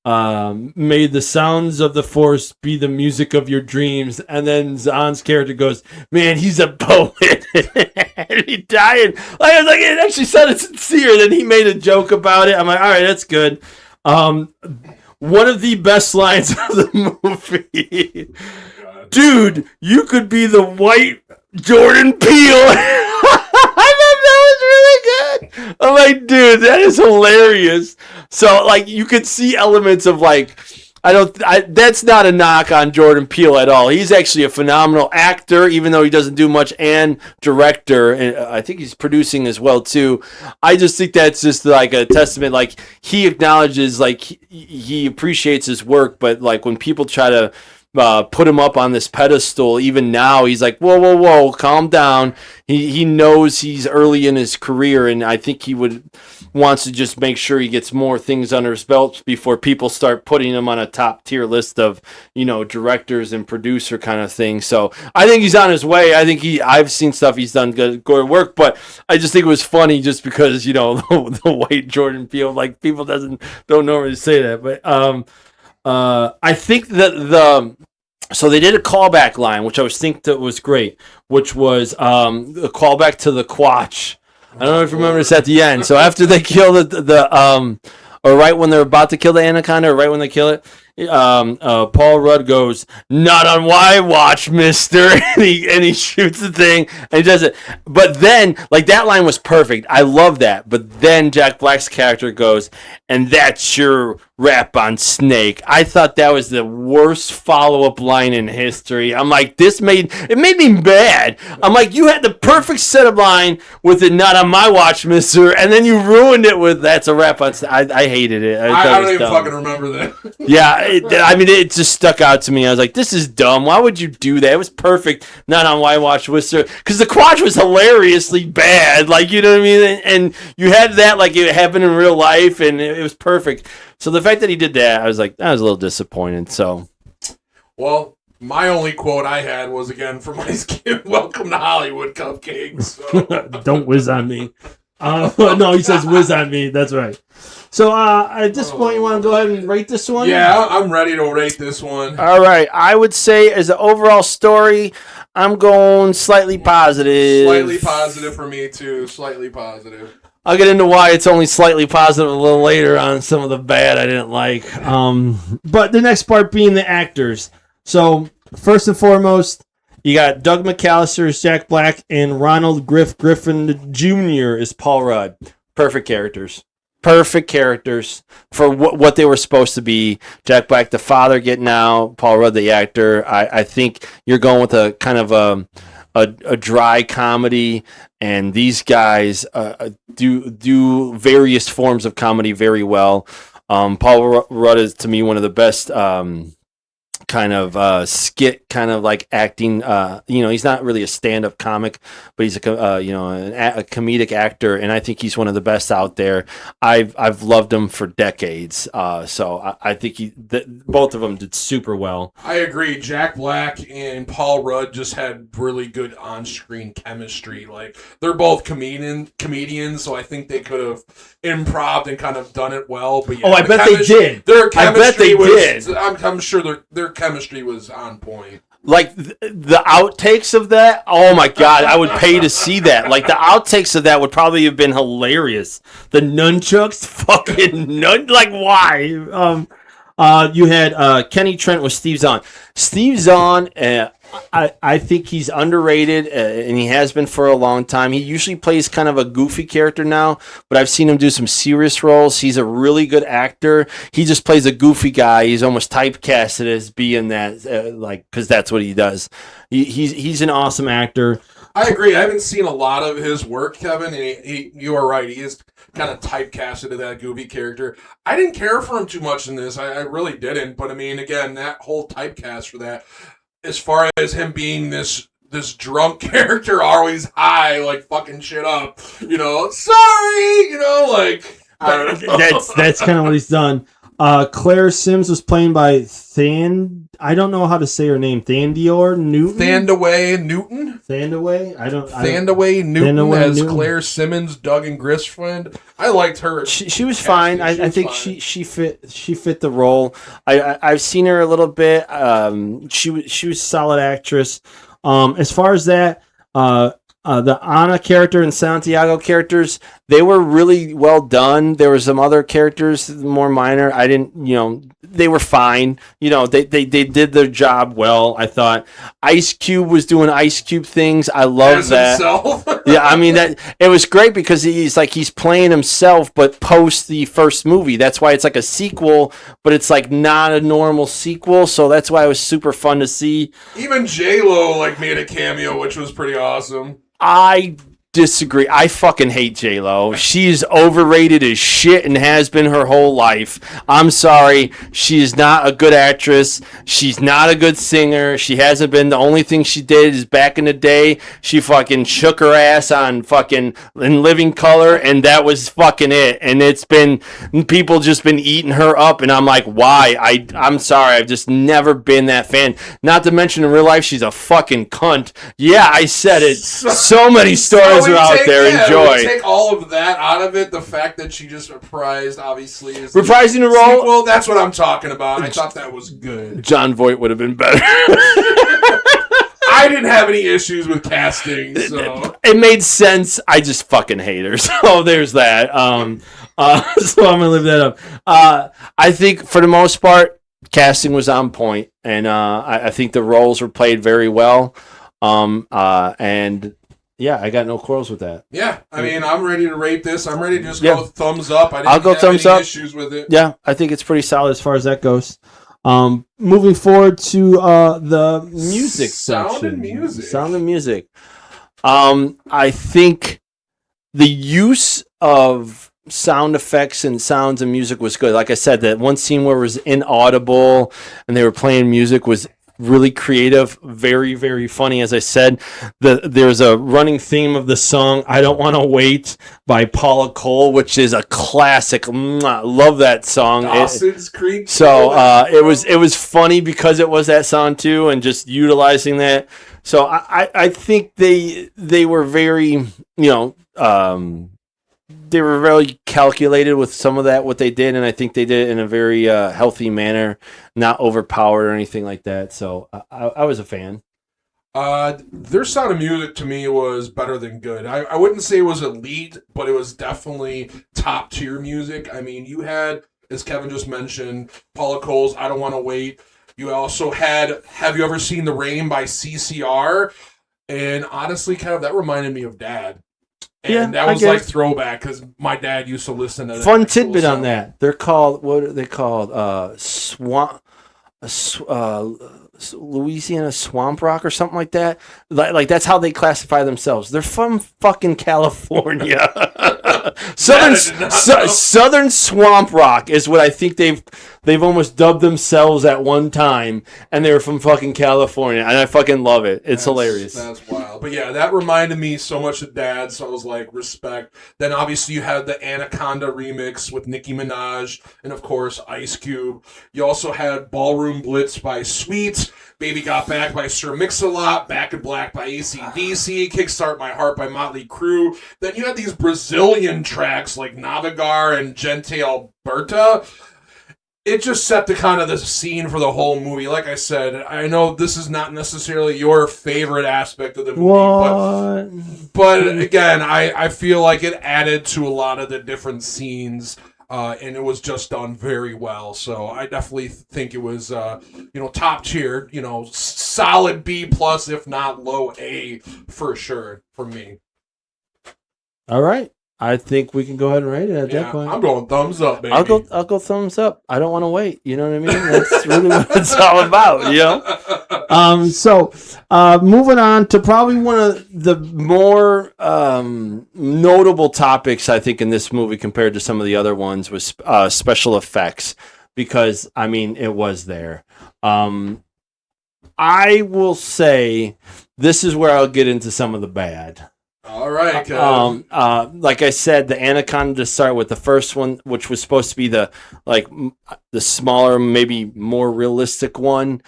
Speaker 3: "May the sounds of the force be the music of your dreams." And then Zahn's character goes, "Man, he's a poet." And he died. I was like, it actually sounded sincere. Then he made a joke about it. I'm like, all right, that's good. one of the best lines of the movie.
Speaker 1: God.
Speaker 3: Dude, you could be the white Jordan Peele. I thought that was really good. I'm like, dude, that is hilarious. So, like, you could see elements of, like, that's not a knock on Jordan Peele at all. He's actually a phenomenal actor, even though he doesn't do much, and director. And I think he's producing as well, too. I just think that's just like a testament. Like, he acknowledges, like, he appreciates his work, but, like, when people try to put him up on this pedestal, even now, he's like, whoa, calm down. He knows he's early in his career, and I think he wants to just make sure he gets more things under his belt before people start putting him on a top tier list of, directors and producer kind of thing. So I think he's on his way. I think I've seen stuff he's done good work, but I just think it was funny just because, the white Jordan Peele, like, people don't normally say that, but I think that so they did a callback line, which I was think that was great, which was a callback to the Quatch. I don't know if you remember this at the end. So after they kill or right when they're about to kill the Anaconda, or right when they kill it, Paul Rudd goes, "Not on my watch, mister," and he shoots the thing and he does it. But then, like, that line was perfect. I love that. But then Jack Black's character goes, "And that's your rap on Snake." I thought that was the worst follow-up line in history. I'm like, it made me mad. I'm like, you had the perfect setup line with it, "Not on my watch, mister," and then you ruined it with "That's a rap on Snake." I hated it.
Speaker 1: I don't even fucking remember that.
Speaker 3: Yeah, it just stuck out to me. I was like, this is dumb. Why would you do that? It was perfect. Not on my watch, mister. Because the Quatch was hilariously bad. Like, you know what I mean? And you had that like it happened in real life, and it was perfect. So the fact that he did that, I was like, I was a little disappointed. So,
Speaker 1: well, my only quote I had was again from my skit, "Welcome to Hollywood, cupcakes." So.
Speaker 4: Don't whiz on me. No, he says whiz on me. That's right. So at this point, you want to go ahead and rate this one?
Speaker 1: Yeah, I'm ready to rate this one.
Speaker 3: all right. I would say as an overall story, I'm going slightly positive.
Speaker 1: Slightly positive for me, too. Slightly positive.
Speaker 3: I'll get into why it's only slightly positive a little later on some of the bad I didn't like.
Speaker 4: But the next part being the actors. So first and foremost,
Speaker 3: You got Doug McAllister as Jack Black and Ronald Griffin Jr. as Paul Rudd. Perfect characters. Perfect characters for what they were supposed to be. Jack Black, the father, getting out. Paul Rudd, the actor. I think you're going with a kind of a dry comedy, and these guys do various forms of comedy very well. Paul Rudd is, to me, one of the best kind of skit kind of like acting. He's not really a stand-up comic, but he's a comedic actor, and I think he's one of the best out there. I've loved him for decades, so I think both of them did super well.
Speaker 1: I agree. Jack Black and Paul Rudd just had really good on-screen chemistry. Like, they're both comedians, so I think they could have improv'd and kind of done it well. But yeah,
Speaker 4: I bet they did.
Speaker 1: Their chemistry
Speaker 3: did.
Speaker 1: I'm sure their chemistry was on point.
Speaker 3: Like the outtakes of that, oh my god, I would pay to see that. Like the outtakes of that would probably have been hilarious. The nunchucks, fucking like why?
Speaker 4: you had Kenny Trent with Steve Zahn.
Speaker 3: Steve Zahn, I think he's underrated, and he has been for a long time. He usually plays kind of a goofy character now, but I've seen him do some serious roles. He's a really good actor. He just plays a goofy guy. He's almost typecasted as being that, because that's what he does. He's an awesome actor.
Speaker 1: I agree. I haven't seen a lot of his work, Kevin, and you are right. He is kind of typecasted to that goofy character. I didn't care for him too much in this. I really didn't. But, I mean, again, that whole typecast for that, as far as him being this drunk character, always high, like fucking shit up, sorry, like, I don't know.
Speaker 4: That's kind of what he's done. Claire Sims was played by I don't know how to say her name. Thandaway Newton.
Speaker 1: Thandaway Newton.
Speaker 4: Thandaway
Speaker 1: Newton as
Speaker 4: Newton.
Speaker 1: Claire Simmons, Doug and Grif's friend. I liked her.
Speaker 3: She was fine. I think
Speaker 1: fine.
Speaker 3: she fit the role. I've seen her a little bit. She was a solid actress. As far as that, the Anna character and Santiago characters, they were really well done. There were some other characters more minor. I didn't, they were fine. They did their job well. I thought Ice Cube was doing Ice Cube things. I love that.
Speaker 1: Himself.
Speaker 3: Yeah, I mean that it was great because he's playing himself, but post the first movie. That's why it's like a sequel, but it's like not a normal sequel. So that's why it was super fun to see.
Speaker 1: Even J-Lo made a cameo, which was pretty awesome.
Speaker 3: I disagree. I fucking hate J-Lo. She's overrated as shit and has been her whole life. I'm sorry. She is not a good actress. She's not a good singer. She hasn't been. The only thing she did is back in the day, she fucking shook her ass on fucking In Living Color, and that was fucking it. And it's been, people just been eating her up, and I'm like, why? I'm sorry. I've just never been that fan. Not to mention in real life, she's a fucking cunt. Yeah, I said it. So many stories are out there. Enjoy.
Speaker 1: Take all of that out of it. The fact that she just reprised, obviously, is
Speaker 3: reprising the role.
Speaker 1: Well, that's what I'm talking about. I thought that was good.
Speaker 3: John Voight would have been better.
Speaker 1: I didn't have any issues with casting, so
Speaker 3: it made sense. I just fucking hate her. So there's that. So I'm gonna leave that up. I think for the most part, casting was on point, and I think the roles were played very well. And yeah, I got no quarrels with that.
Speaker 1: Yeah, I mean, I'm ready to rate this. I'm ready to just go thumbs up.
Speaker 3: I'll go thumbs up.
Speaker 1: Issues with it.
Speaker 3: Yeah, I think it's pretty solid
Speaker 4: as far as that goes. Moving forward to the music section.
Speaker 3: Sound and music. I think the use of sound effects and sounds and music was good. Like I said, that one scene where it was inaudible and they were playing music was really creative, very, very funny. As I said, there's a running theme of the song "I Don't Want to Wait" by Paula Cole, which is a classic. Love that song.
Speaker 1: Dawson's Creek.
Speaker 3: So it was funny because it was that song too, and just utilizing that. So I think they were very, they were very calculated with some of that, what they did, and I think they did it in a very healthy manner, not overpowered or anything like that. So I was a fan.
Speaker 1: Their sound of music to me was better than good. I wouldn't say it was elite, but it was definitely top tier music. I mean, you had, as Kevin just mentioned, Paula Cole's "I Don't Want to Wait." You also had "Have You Ever Seen the Rain" by CCR, and honestly, kind of that reminded me of Dad. And that was like throwback because my dad used to listen to that.
Speaker 3: Fun tidbit on that. They're called, what are they called? Louisiana swamp rock or something like that. Like that's how they classify themselves. They're from fucking California. Southern swamp rock is what I think they've almost dubbed themselves at one time, and they were from fucking California, and I fucking love it. It's hilarious.
Speaker 1: That's wild. But yeah, that reminded me so much of Dad, so I was like, respect. Then obviously you had the Anaconda remix with Nicki Minaj, and of course Ice Cube. You also had Ballroom Blitz by Sweet, Baby Got Back by Sir Mix-a-Lot, Back in Black by AC/DC, Kickstart My Heart by Motley Crue. Then you had these Brazilian tracks like Navegar and Gente Alberta. It just set the kind of the scene for the whole movie. Like I said, I know this is not necessarily your favorite aspect of the movie, but again, I feel like it added to a lot of the different scenes. And it was just done very well. So I definitely think it was, top tier, solid B plus, if not low A for sure for me.
Speaker 3: All right. I think we can go ahead and rate it at that point.
Speaker 1: I'm going thumbs up, baby.
Speaker 3: I'll go thumbs up. I don't want to wait. You know what I mean? That's really what it's all about,
Speaker 4: So moving on to probably one of the more
Speaker 3: notable topics, I think, in this movie compared to some of the other ones was special effects, because, I mean, it was there. I will say this is where I'll get into some of the bad.
Speaker 1: All right.
Speaker 3: Like I said, the Anaconda to start with, the first one, which was supposed to be the smaller, maybe more realistic one,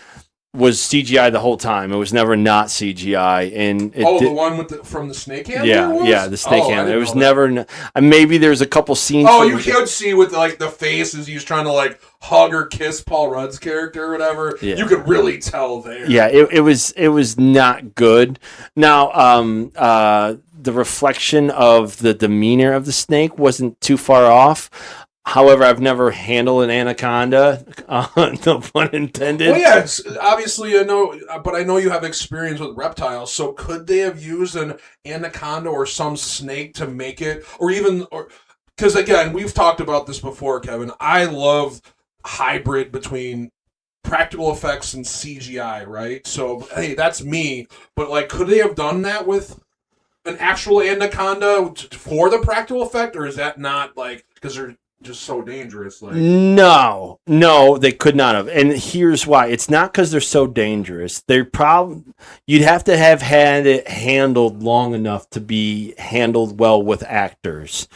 Speaker 3: was CGI the whole time. It was never not CGI. And
Speaker 1: the one from the snake handler?
Speaker 3: Yeah, the snake handler. It was
Speaker 1: that.
Speaker 3: never. Maybe there's a couple scenes.
Speaker 1: Oh, you could see with like the face as he's trying to like hug or kiss Paul Rudd's character or whatever. Yeah. You could really tell there.
Speaker 3: Yeah, it was not good. Now, the reflection of the demeanor of the snake wasn't too far off. However, I've never handled an anaconda. No pun intended.
Speaker 1: Well, yes, obviously I know, but I know you have experience with reptiles. So could they have used an anaconda or some snake to make it, because again, we've talked about this before, Kevin. I love hybrid between practical effects and CGI, right? So hey, that's me. But like, could they have done that with an actual anaconda for the practical effect, or is that not like because they're just so dangerous? Like,
Speaker 3: no, they could not have. And here's why: it's not because they're so dangerous. You'd have to have had it handled long enough to be handled well with actors.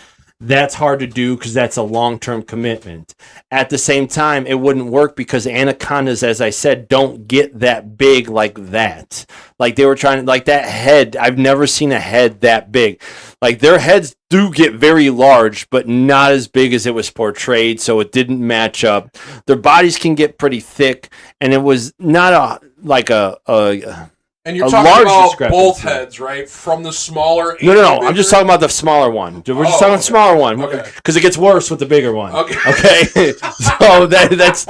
Speaker 3: That's hard to do because that's a long-term commitment. At the same time, it wouldn't work because anacondas, as I said, don't get that big like that. Like they were trying to, like that head, I've never seen a head that big. Like their heads do get very large, but not as big as it was portrayed, so it didn't match up. Their bodies can get pretty thick, and it was not
Speaker 1: and you're talking about both heads, right? From the smaller.
Speaker 3: No. I'm just talking about the smaller one. We're just talking about the smaller one because it gets worse with the bigger one. Okay. So that's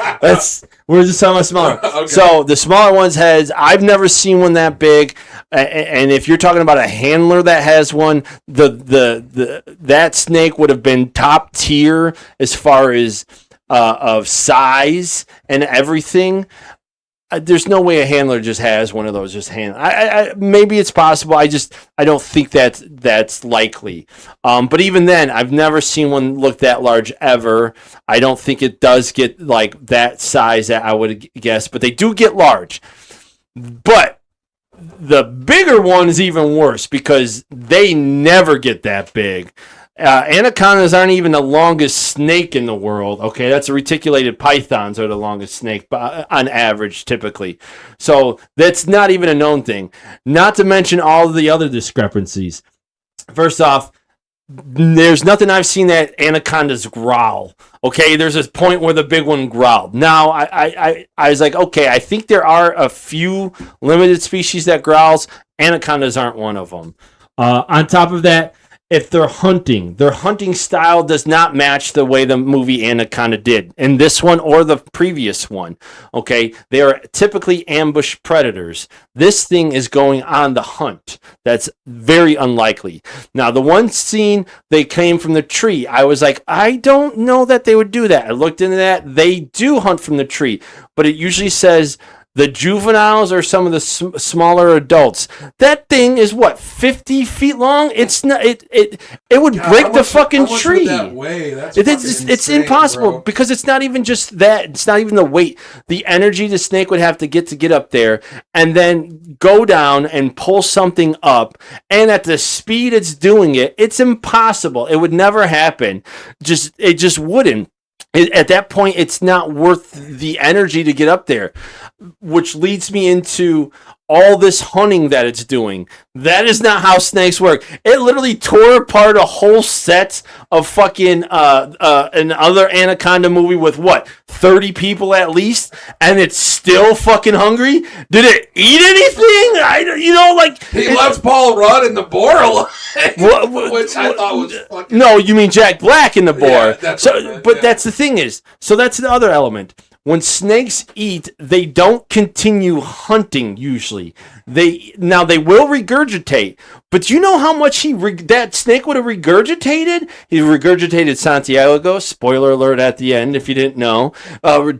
Speaker 3: we're just talking about smaller. Okay. So the smaller one's heads, I've never seen one that big. And if you're talking about a handler that has one, that snake would have been top tier as far as of size and everything. There's no way a handler just has one of those. Just maybe it's possible. I don't think that's likely. But even then, I've never seen one look that large ever. I don't think it does get like that size that I would guess, but they do get large. But the bigger one is even worse because they never get that big. Anacondas aren't even the longest snake in the world. Okay, that's a reticulated pythons are the longest snake on average, typically. So that's not even a known thing. Not to mention all of the other discrepancies. First off, there's nothing I've seen that anacondas growl. Okay, there's this point where the big one growled. Now, I was like, okay, I think there are a few limited species that growls. Anacondas aren't one of them.
Speaker 4: On top of that, if they're hunting,
Speaker 3: their hunting style does not match the way the movie Anaconda did in this one or the previous one. Okay, they are typically ambush predators. This thing is going on the hunt. That's very unlikely. Now, the one scene they came from the tree, I was like, I don't know that they would do that. I looked into that. They do hunt from the tree, but it usually says the juveniles are some of the smaller adults. That thing is what, 50 feet long? It's not. It would break the fucking tree.
Speaker 1: That way?
Speaker 3: It's
Speaker 1: insane,
Speaker 3: impossible
Speaker 1: bro.
Speaker 3: because it's not even just that. It's not even the weight. The energy the snake would have to get up there and then go down and pull something up. And at the speed it's doing it, it's impossible. It would never happen. It just wouldn't. At that point, it's not worth the energy to get up there, which leads me into all this hunting that it's doing. That is not how snakes work. It literally tore apart a whole set of fucking another Anaconda movie with what, 30 people at least, and it's still fucking hungry. Did it eat anything?
Speaker 1: He left Paul Rudd in the boar alive, which I thought was fucking.
Speaker 3: No, you mean Jack Black in the boar.
Speaker 1: Yeah, that's
Speaker 3: that's the thing is. So that's the other element. When snakes eat, they don't continue hunting usually. They will regurgitate, but you know how much that snake would have regurgitated? He regurgitated Santiago. Spoiler alert at the end if you didn't know.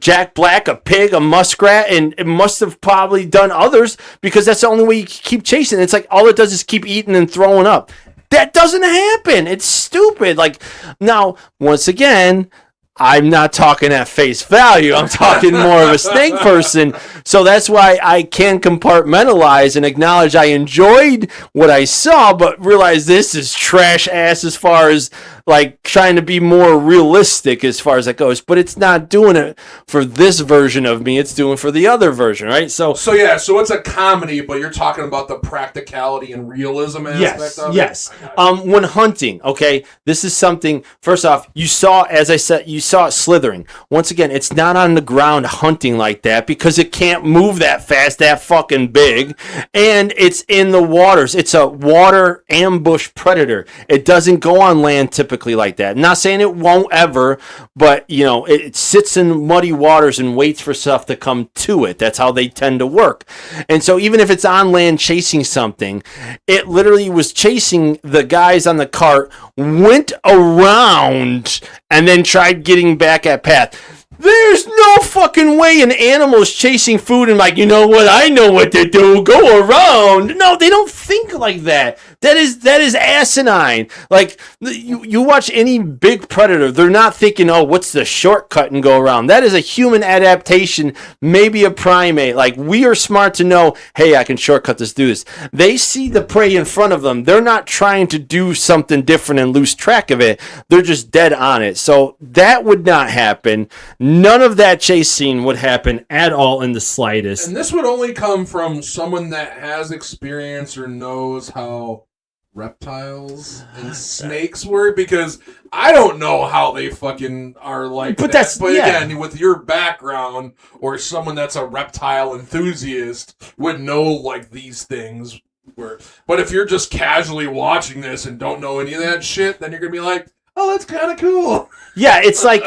Speaker 3: Jack Black, a pig, a muskrat, and it must have probably done others because that's the only way you keep chasing. It's like all it does is keep eating and throwing up. That doesn't happen. It's stupid. Like now, once again, I'm not talking at face value. I'm talking more of a snake person. So that's why I can compartmentalize and acknowledge I enjoyed what I saw, but realize this is trash ass as far as like trying to be more realistic as far as that goes, but it's not doing it for this version of me. It's doing for the other version, right? So
Speaker 1: it's a comedy, but you're talking about the practicality and realism aspect of it?
Speaker 3: Yes. When hunting, okay, this is something, first off, you saw it slithering. Once again, it's not on the ground hunting like that because it can't move that fast, that fucking big, and it's in the waters. It's a water ambush predator. It doesn't go on land typically like that. I'm not saying it won't ever, but it sits in muddy waters and waits for stuff to come to it. That's how they tend to work. And so even if it's on land chasing something, it literally was chasing the guys on the cart, went around, and then tried getting back at path. There's no fucking way an animal is chasing food and like, you know what, I know what to do, go around. No, they don't think like that. That is asinine. Like, you watch any big predator, they're not thinking, oh, what's the shortcut and go around. That is a human adaptation, maybe a primate. Like, we are smart to know, hey, I can shortcut this, do this. They see the prey in front of them. They're not trying to do something different and lose track of it. They're just dead on it. So that would not happen. None of that chase scene would happen at all in the slightest.
Speaker 1: And this would only come from someone that has experience or knows how reptiles and snakes work, because I don't know how they fucking are like
Speaker 3: but
Speaker 1: that. But again, with your background, or someone that's a reptile enthusiast would know like these things were. But if you're just casually watching this and don't know any of that shit, then you're gonna be like, oh, that's kind of cool.
Speaker 3: Yeah, it's like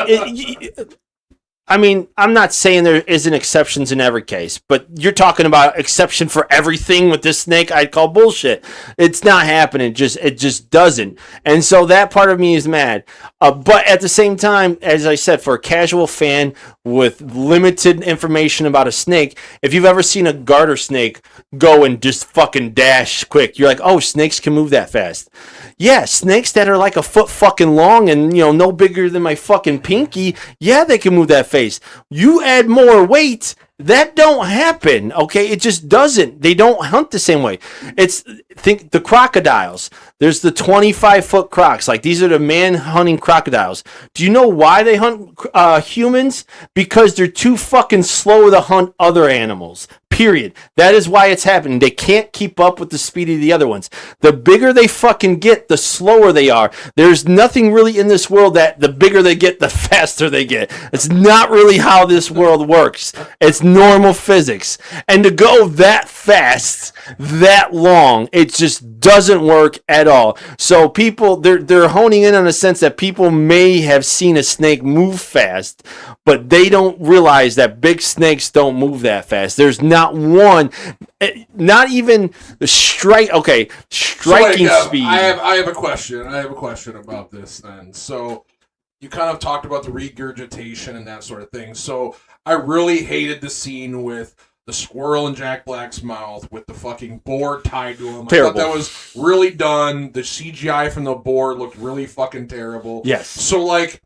Speaker 3: I mean, I'm not saying there isn't exceptions in every case, but you're talking about exception for everything with this snake. I'd call bullshit. It's not happening. It just doesn't. And so that part of me is mad. But at the same time, as I said, for a casual fan with limited information about a snake, if you've ever seen a garter snake go and just fucking dash quick, you're like, oh, snakes can move that fast. Yeah, snakes that are like a foot fucking long and, no bigger than my fucking pinky, yeah, they can move that fast. You add more weight, that don't happen, okay? It just doesn't. They don't hunt the same way. Think the crocodiles. There's the 25-foot crocs. Like, these are the man-hunting crocodiles. Do you know why they hunt humans? Because they're too fucking slow to hunt other animals. Period. That is why it's happening. They can't keep up with the speed of the other ones. The bigger they fucking get, the slower they are. There's nothing really in this world that the bigger they get, the faster they get. It's not really how this world works. It's normal physics. And to go that fast, that long, it just doesn't work at all. So people, they're honing in on a sense that people may have seen a snake move fast, but they don't realize that big snakes don't move that fast. There's not one, not even the striking speed.
Speaker 1: I have a question. I have a question about this then. So you kind of talked about the regurgitation and that sort of thing. So I really hated the scene with the squirrel in Jack Black's mouth with the fucking boar tied to him.
Speaker 3: Terrible.
Speaker 1: I thought that was really done. The CGI from the boar looked really fucking terrible.
Speaker 3: Yes.
Speaker 1: So, like,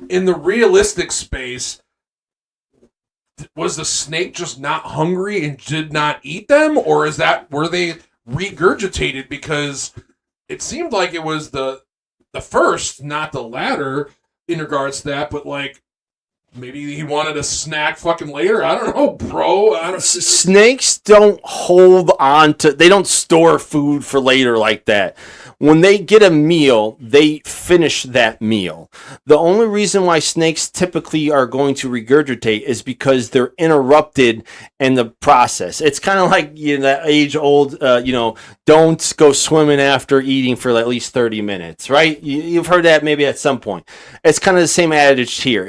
Speaker 1: in the realistic space, was the snake just not hungry and did not eat them? Or were they regurgitated? Because it seemed like it was the first, not the latter, in regards to that, but, like, maybe he wanted a snack fucking later. I don't know, bro.
Speaker 3: Snakes don't hold on to... They don't store food for later like that. When they get a meal, they finish that meal. The only reason why snakes typically are going to regurgitate is because they're interrupted in the process. It's kind of like that age-old, don't go swimming after eating for at least 30 minutes, right? You've heard that maybe at some point. It's kind of the same adage here.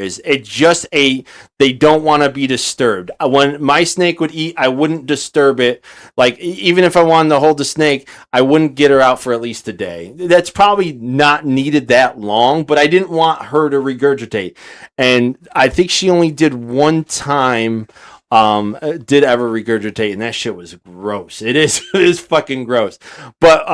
Speaker 3: They don't want to be disturbed. When my snake would eat, I wouldn't disturb it. Like, even if I wanted to hold the snake, I wouldn't get her out for at least a day. That's probably not needed that long, but I didn't want her to regurgitate. And I think she only did one time did ever regurgitate, and that shit was gross. It is fucking gross. But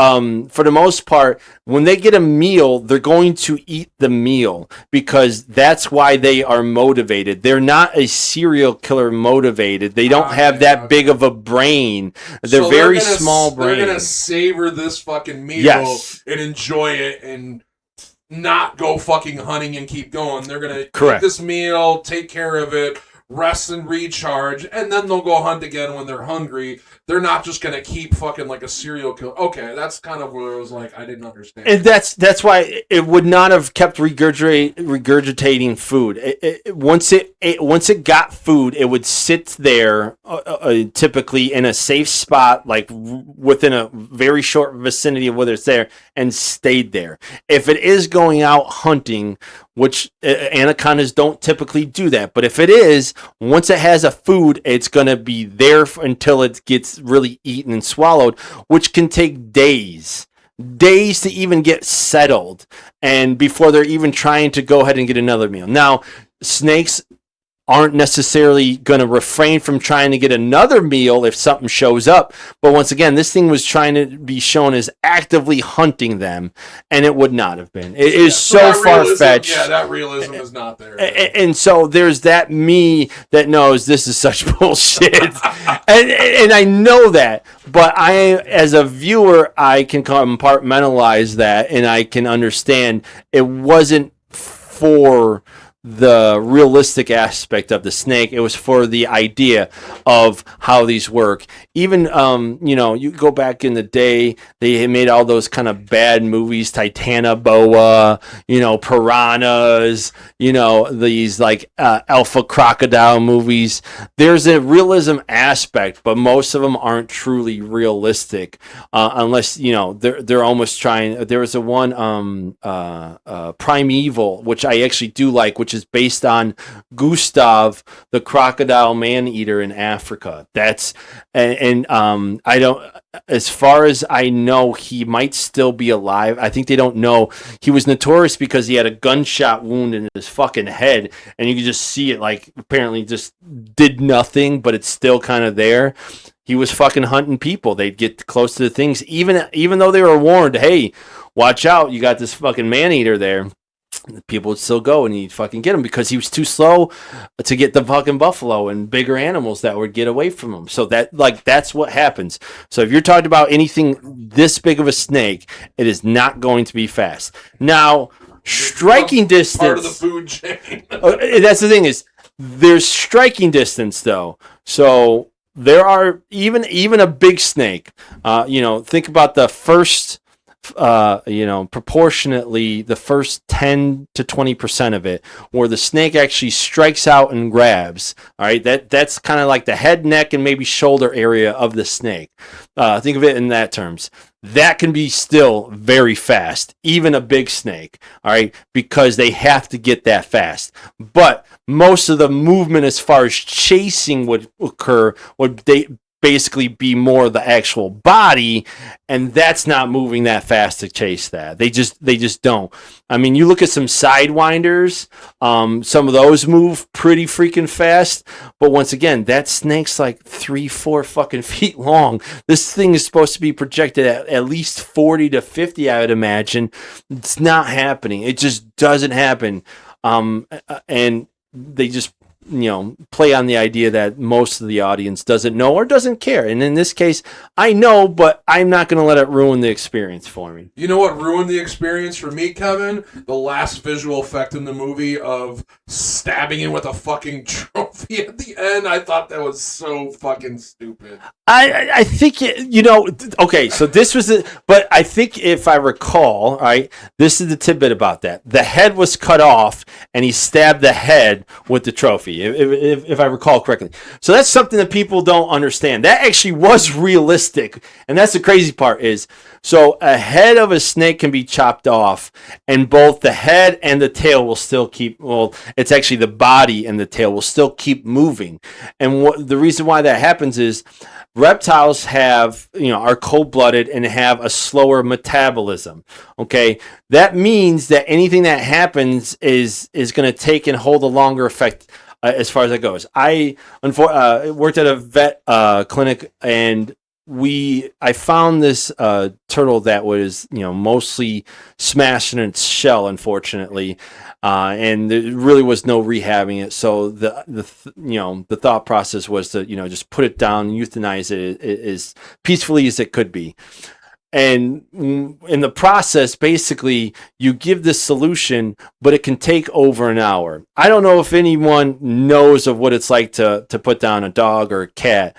Speaker 3: for the most part, when they get a meal, they're going to eat the meal because that's why they are motivated. They're not a serial killer motivated. They don't have that big of a brain. They're very small brain.
Speaker 1: They're gonna savor this fucking meal and enjoy it and not go fucking hunting and keep going. They're gonna
Speaker 3: Correct.
Speaker 1: eat this meal, take care of it, rest and recharge, and then they'll go hunt again when they're hungry. They're not just gonna keep fucking like a serial killer. Okay, that's kind of where it was like I didn't understand.
Speaker 3: And that's why it would not have kept regurgitating food. Once it got food, it would sit there, typically in a safe spot, like within a very short vicinity of whether it's there, and stayed there. If it is going out hunting, which anacondas don't typically do that, but if it is, once it has a food, it's going to be there until it gets really eaten and swallowed, which can take days to even get settled, and before they're even trying to go ahead and get another meal. Now, snakes aren't necessarily going to refrain from trying to get another meal if something shows up. But once again, this thing was trying to be shown as actively hunting them, and it would not have been. It is so far-fetched.
Speaker 1: Yeah, that realism is not there.
Speaker 3: And so there's that me that knows this is such bullshit. and I know that, but as a viewer, I can compartmentalize that, and I can understand it wasn't for the realistic aspect of the snake. It was for the idea of how these work. Even you go back in the day, they made all those kind of bad movies, Titanoboa, piranhas, these like alpha crocodile movies. There's a realism aspect, but most of them aren't truly realistic, unless they're almost trying. There was a one Primeval, which I actually do like, which is based on Gustav, the crocodile man-eater in Africa. That's and I don't, as far as I know, he might still be alive. I think they don't know. He was notorious because he had a gunshot wound in his fucking head, and you could just see it, like, apparently just did nothing, but it's still kind of there. He was fucking hunting people. They'd get close to the things, even though they were warned, hey, watch out, you got this fucking man-eater there. People would still go and he'd fucking get him because he was too slow to get the fucking buffalo and bigger animals that would get away from him. So that's what happens. So if you're talking about anything this big of a snake, it is not going to be fast. Now, striking distance,
Speaker 1: part of the food chain.
Speaker 3: That's the thing, is there's striking distance though. So there are even a big snake. Think about the first. Proportionately the first 10 to 20% of it, where the snake actually strikes out and grabs. All right, that's kind of like the head, neck, and maybe shoulder area of the snake. Think of it in that terms. That can be still very fast, even a big snake. All right, because they have to get that fast. But most of the movement, as far as chasing would occur, would basically be more the actual body, and that's not moving that fast to chase that. They just don't. I mean, you look at some sidewinders, some of those move pretty freaking fast, but once again, that snake's like 3-4 fucking feet long. This thing is supposed to be projected at least 40 to 50, I would imagine. It's not happening. It just doesn't happen. And they just play on the idea that most of the audience doesn't know or doesn't care. And in this case, I know, but I'm not going to let it ruin the experience for me.
Speaker 1: You know what ruined the experience for me, Kevin? The last visual effect in the movie of stabbing him with a fucking trophy at the end. I thought that was so fucking stupid.
Speaker 3: I think, okay, so this was but I think if I recall, right, this is the tidbit about that. The head was cut off, and he stabbed the head with the trophy, if I recall correctly. So that's something that people don't understand. That actually was realistic, and that's the crazy part is, so a head of a snake can be chopped off, and both the head and the tail will still keep, it's actually the body and the tail will still keep moving. And the reason why that happens is reptiles are cold-blooded and have a slower metabolism. Okay, that means that anything that happens is going to take and hold a longer effect as far as that goes. I worked at a vet clinic, and I found this turtle that was mostly smashed in its shell, unfortunately, and there really was no rehabbing it. So the thought process was to just put it down, euthanize it as peacefully as it could be. in the process, basically, you give this solution, but it can take over an hour. I don't know if anyone knows of what it's like to put down a dog or a cat,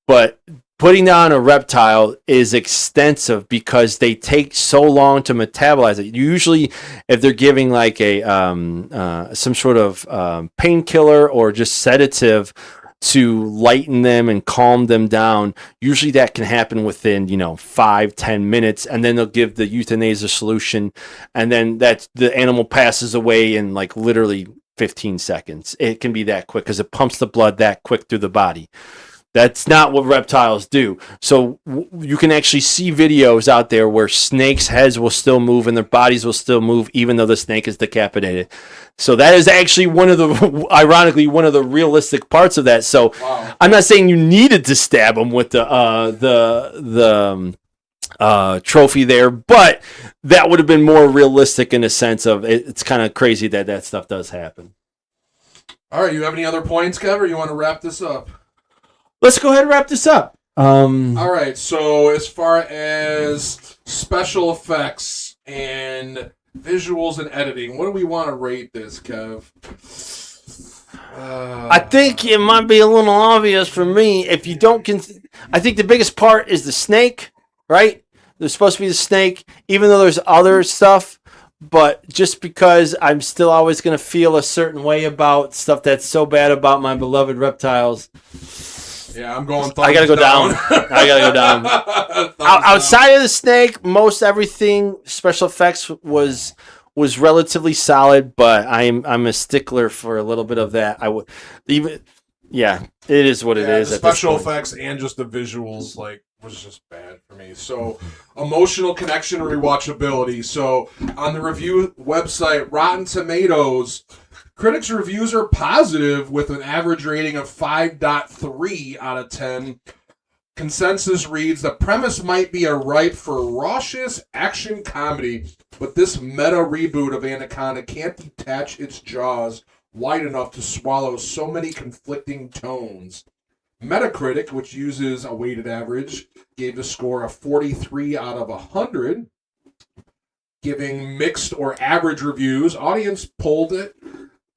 Speaker 3: but putting down a reptile is extensive because they take so long to metabolize it. Usually, if they're giving like a some sort of painkiller or just sedative to lighten them and calm them down, usually that can happen within 5-10 minutes, and then they'll give the euthanasia solution, and then the animal passes away in like literally 15 seconds. It can be that quick because it pumps the blood that quick through the body. That's not what reptiles do. So you can actually see videos out there where snakes' heads will still move and their bodies will still move even though the snake is decapitated. So that is actually ironically, one of the realistic parts of that. So wow. I'm not saying you needed to stab them with the trophy there, but that would have been more realistic in the sense of it's kind of crazy that stuff does happen.
Speaker 1: All right, you have any other points, Kev, or you want to wrap this up?
Speaker 3: Let's go ahead and wrap this up.
Speaker 1: All right, so as far as special effects and visuals and editing, what do we want to rate this, Kev?
Speaker 3: I think it might be a little obvious for me. If you don't, I think the biggest part is the snake, right? There's supposed to be the snake, even though there's other stuff. But just because I'm still always going to feel a certain way about stuff that's so bad about my beloved reptiles.
Speaker 1: Yeah, I'm going.
Speaker 3: I gotta go down. I gotta go down. Outside of the snake, most everything special effects was relatively solid, but I'm a stickler for a little bit of that. I would even, yeah, it is what it is.
Speaker 1: The special effects and just the visuals was just bad for me. So emotional connection and rewatchability. So on the review website Rotten Tomatoes, critics' reviews are positive with an average rating of 5.3 out of 10. Consensus reads, the premise might be ripe for raucous action comedy, but this meta reboot of Anaconda can't detach its jaws wide enough to swallow so many conflicting tones. Metacritic, which uses a weighted average, gave the score a 43 out of 100, giving mixed or average reviews. Audience polled it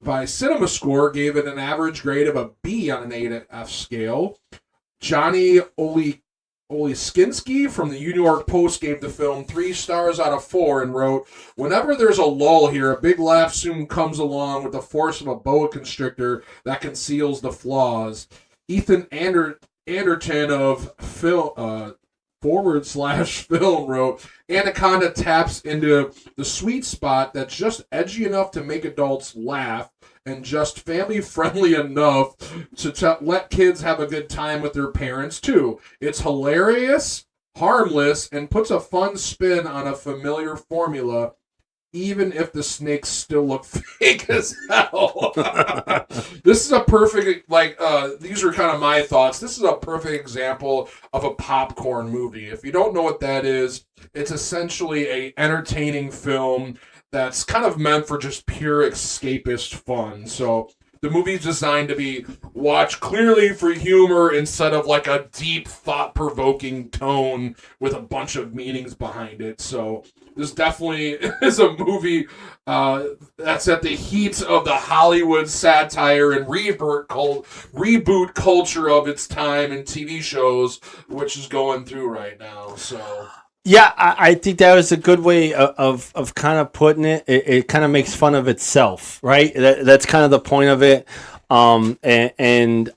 Speaker 1: by CinemaScore, gave it an average grade of a B on an A/F scale. Johnny Oliskinsky from the New York Post gave the film 3 stars out of 4 and wrote, whenever there's a lull here, a big laugh soon comes along with the force of a boa constrictor that conceals the flaws. Ethan Anderton of /film wrote, Anaconda taps into the sweet spot that's just edgy enough to make adults laugh and just family-friendly enough to let kids have a good time with their parents, too. It's hilarious, harmless, and puts a fun spin on a familiar formula, even if the snakes still look fake as hell. This is a perfect, these are kind of my thoughts. This is a perfect example of a popcorn movie. If you don't know what that is, it's essentially a entertaining film that's kind of meant for just pure escapist fun. So the movie's designed to be watched clearly for humor instead of like a deep, thought-provoking tone with a bunch of meanings behind it. So this definitely is a movie that's at the heat of the Hollywood satire and reboot culture of its time in TV shows, which is going through right now. So
Speaker 3: yeah, I think that was a good way of kind of putting it. It kind of makes fun of itself, right? That's kind of the point of it. And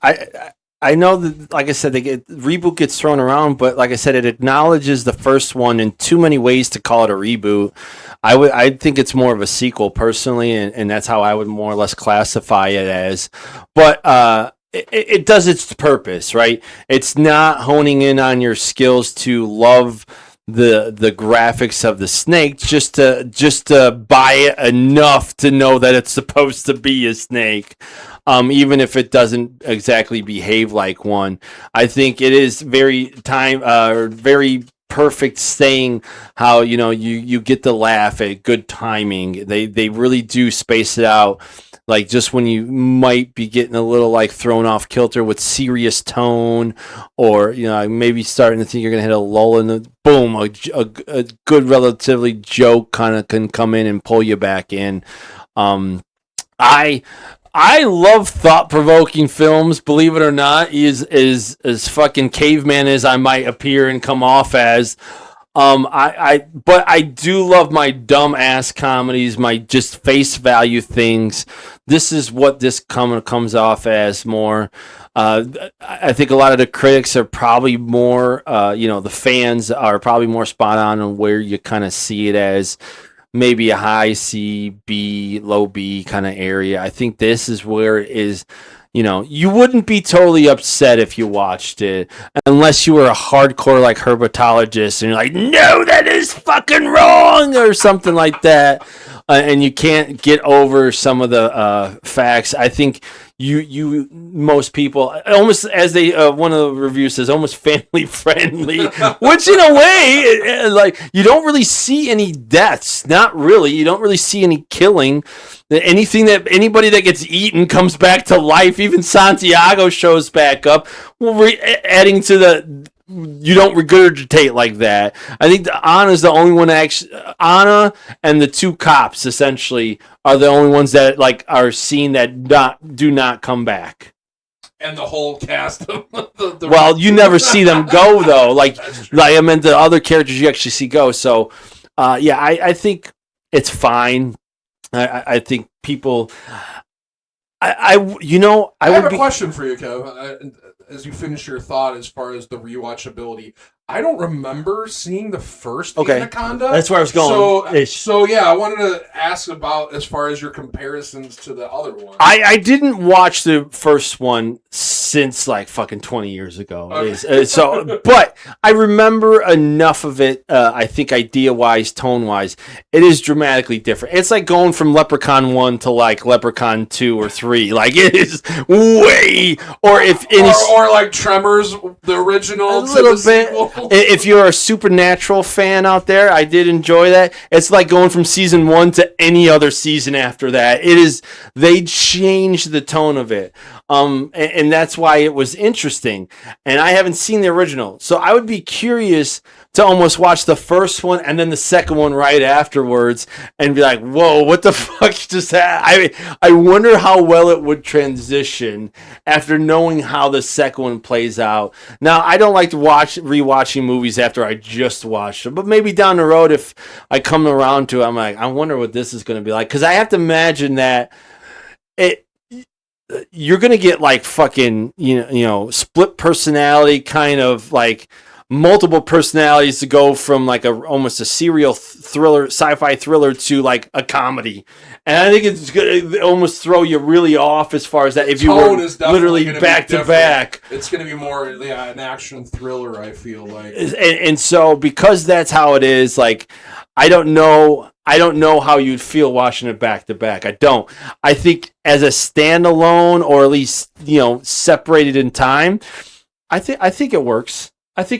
Speaker 3: I know that, like I said, reboot gets thrown around, but like I said, it acknowledges the first one in too many ways to call it a reboot. I think it's more of a sequel personally, and that's how I would more or less classify it as. But it does its purpose, right? It's not honing in on your skills to love the graphics of the snake just to buy it enough to know that it's supposed to be a snake, even if it doesn't exactly behave like one. I think it is very perfect saying how you get the laugh at good timing. They really do space it out. like just when you might be getting a little like thrown off kilter with serious tone, or maybe starting to think you're gonna hit a lull in the boom, a good relatively joke kind of can come in and pull you back in. I love thought-provoking films, believe it or not, is as fucking caveman as I might appear and come off as. But I do love my dumb ass comedies, my just face value things. This is what this comes off as more. I think a lot of the critics are probably more, the fans are probably more spot on where you kind of see it as maybe a high C, B, low B kind of area. I think this is where it is. You wouldn't be totally upset if you watched it, unless you were a hardcore like herpetologist and you're like, no, that is fucking wrong, or something like that, and you can't get over some of the facts. I think you most people almost, as they one of the reviews says, almost family friendly, which in a way, like, you don't really see any deaths, not really. You don't really see any killing. Anybody that gets eaten comes back to life. Even Santiago shows back up. Well, adding to the, you don't regurgitate like that. I think Anna's the only one Anna and the two cops essentially are the only ones that like are seen that do not come back.
Speaker 1: And the whole cast of the
Speaker 3: well, you never see them go though. Like I meant the other characters you actually see go. So I think it's fine. I think people. I have
Speaker 1: a question for you, Kev. As you finish your thought, as far as the rewatchability, I don't remember seeing the first Anaconda.
Speaker 4: That's where I was going.
Speaker 1: So yeah, I wanted to ask about as far as your comparisons to the other one.
Speaker 3: I didn't watch the first one since like fucking 20 years ago. Okay. But I remember enough of it. I think idea-wise, tone-wise, it is dramatically different. It's like going from Leprechaun 1 to like Leprechaun 2 or 3. Like it is way, or
Speaker 1: like Tremors, the original,
Speaker 3: a little bit.
Speaker 1: Sequel.
Speaker 3: If you're a Supernatural fan out there, I did enjoy that. It's like going from season 1 to any other season after that. They changed the tone of it. And that's why it was interesting. And I haven't seen the original. So I would be curious to almost watch the first one and then the second one right afterwards and be like, whoa, what the fuck just happened? I wonder how well it would transition after knowing how the second one plays out. Now, I don't like to rewatching movies after I just watched them, but maybe down the road, if I come around to it, I'm like, I wonder what this is going to be like. Because I have to imagine that you're going to get like fucking, split personality kind of like multiple personalities to go from like almost a serial thriller, sci-fi thriller to like a comedy. And I think it's going to almost throw you really off as far as that if you were literally back to back.
Speaker 1: It's going to be more an action thriller, I feel like.
Speaker 3: And so because that's how it is, like I don't know how you'd feel watching it back to back. I don't. I think as a standalone, or at least, separated in time, I think it works. But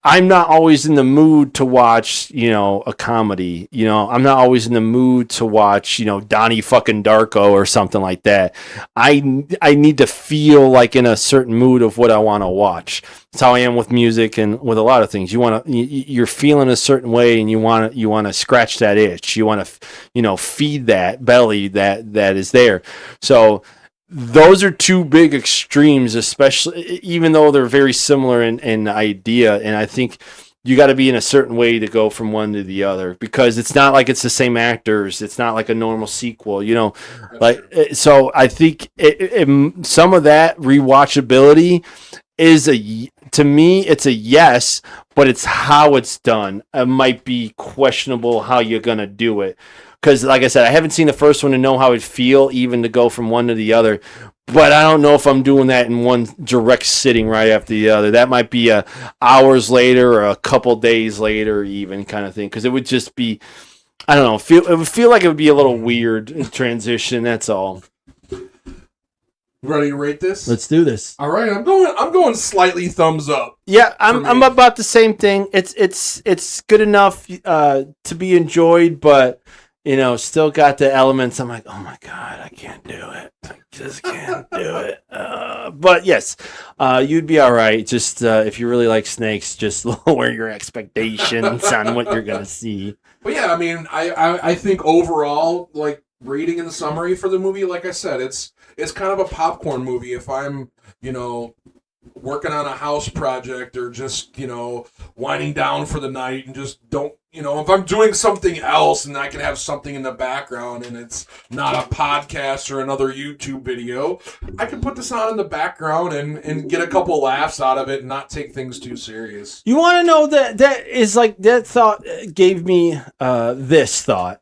Speaker 3: I'm not always in the mood to watch, a comedy. I'm not always in the mood to watch, Donnie fucking Darko or something like that. I need to feel like in a certain mood of what I want to watch. That's how I am with music and with a lot of things. You're feeling a certain way, and you want to scratch that itch. You want to, feed that belly that is there. So those are two big extremes, especially even though they're very similar in idea. And I think you got to be in a certain way to go from one to the other, because it's not like it's the same actors. It's not like a normal sequel, So I think some of that rewatchability is to me, it's a yes, but it's how it's done. It might be questionable how you're going to do it. Because, like I said, I haven't seen the first one to know how it'd feel, even to go from one to the other. But I don't know if I'm doing that in one direct sitting right after the other. That might be hours later or a couple days later, even kind of thing. Because it would just be, I don't know. It would feel like it would be a little weird in transition. That's all.
Speaker 1: Ready to rate this?
Speaker 4: Let's do this.
Speaker 1: All right, I'm going slightly thumbs up.
Speaker 3: Yeah, I'm about the same thing. It's good enough to be enjoyed, but still got the elements. I'm like, oh my God, I can't do it. I just can't do it. But yes, you'd be all right. Just if you really like snakes, just lower your expectations on what you're going to see.
Speaker 1: But yeah, I mean, I think overall, like, rating in the summary for the movie, like I said, it's kind of a popcorn movie. If I'm, working on a house project or just, winding down for the night and just don't, if I'm doing something else and I can have something in the background and it's not a podcast or another YouTube video, I can put this on in the background and get a couple laughs out of it and not take things too serious.
Speaker 3: You want to know that is like, that thought gave me this thought.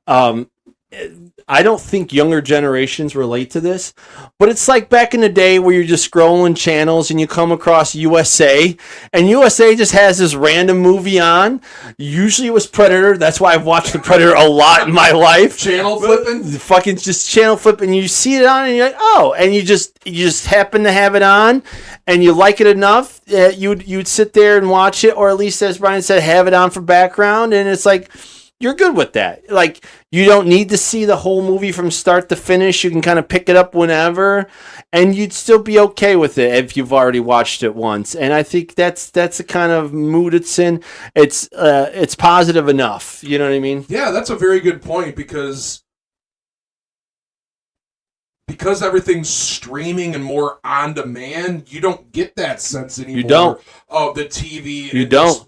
Speaker 3: I don't think younger generations relate to this, but it's like back in the day where you're just scrolling channels and you come across USA, and USA just has this random movie on. Usually it was Predator. That's why I've watched the Predator a lot in my life.
Speaker 1: Channel flipping?
Speaker 3: Fucking just channel flipping. You see it on and you're like, oh, and you just happen to have it on and you like it enough that you'd sit there and watch it, or at least, as Brian said, have it on for background, and it's like, you're good with that. Like, you don't need to see the whole movie from start to finish. You can kind of pick it up whenever, and you'd still be okay with it if you've already watched it once. And I think that's the kind of mood it's in. It's positive enough. You know what I mean?
Speaker 1: Yeah, that's a very good point because everything's streaming and more on demand. You don't get that sense anymore.
Speaker 3: You don't.
Speaker 1: Of the TV.
Speaker 3: You don't.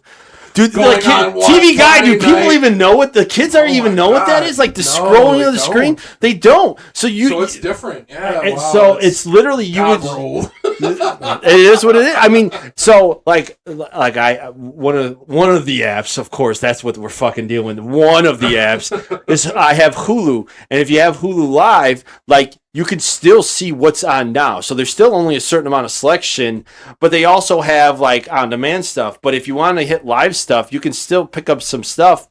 Speaker 3: Dude,
Speaker 1: Going
Speaker 3: the
Speaker 1: on
Speaker 3: TV guide, do people
Speaker 1: night.
Speaker 3: even know what the kids aren't even know what that is? Like the scrolling of the screen? They don't. So
Speaker 1: it's different. Yeah.
Speaker 3: And
Speaker 1: wow,
Speaker 3: so it's literally you would. It is what it is. I mean, so like one of the apps, of course, that's what we're fucking dealing with. One of the apps is I have Hulu, and if you have Hulu Live, like, you can still see what's on now. So there's still only a certain amount of selection, but they also have like on-demand stuff. But if you want to hit live stuff, you can still pick up some stuff,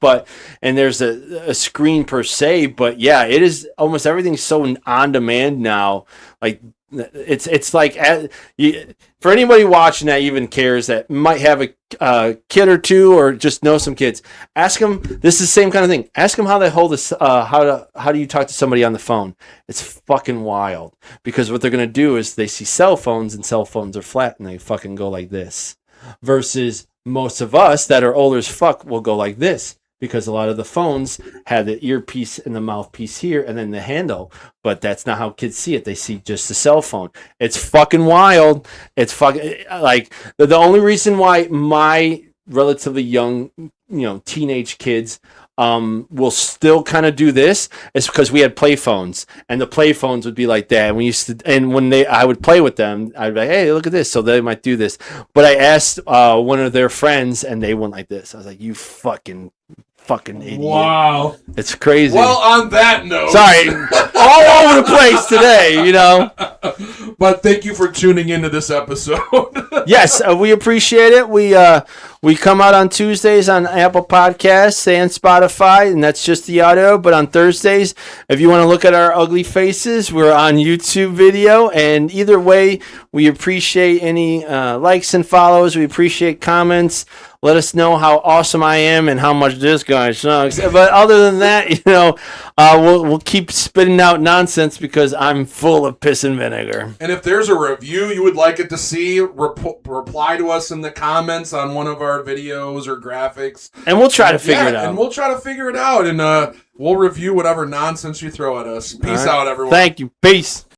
Speaker 3: and there's a screen per se. But yeah, it is almost everything's so on-demand now. Like, it's like, for anybody watching that even cares, that might have a kid or two or just know some kids, ask them. This is the same kind of thing. Ask them how they hold this. How do you talk to somebody on the phone? It's fucking wild, because what they're gonna do is they see cell phones, and cell phones are flat and they fucking go like this. Versus most of us that are older as fuck will go like this, because a lot of the phones have the earpiece and the mouthpiece here and then the handle. But that's not how kids see it. They see just the cell phone. It's fucking wild. It's fucking, like, the only reason why my relatively young, teenage kids will still kind of do this is because we had play phones, and the play phones would be like that. And we used to, and when I would play with them, I'd be like, hey, look at this. So they might do this. But I asked one of their friends, and they went like this. I was like, you fucking idiot.
Speaker 1: Wow.
Speaker 3: It's crazy.
Speaker 1: Well, on that note.
Speaker 3: Sorry. All over the place today,
Speaker 1: But thank you for tuning into this episode.
Speaker 3: Yes, we appreciate it. We come out on Tuesdays on Apple Podcasts and Spotify, and that's just the audio. But on Thursdays, if you want to look at our ugly faces, we're on YouTube video. And either way, we appreciate any likes and follows. We appreciate comments. Let us know how awesome I am and how much this guy sucks. But other than that, we'll keep spitting out nonsense because I'm full of piss and vinegar.
Speaker 1: And if there's a review you would like it to see, reply to us in the comments on one of our videos or graphics.
Speaker 3: And we'll try to figure it out.
Speaker 1: And we'll try to figure it out. And we'll review whatever nonsense you throw at us. Peace out, everyone.
Speaker 3: Thank you. Peace.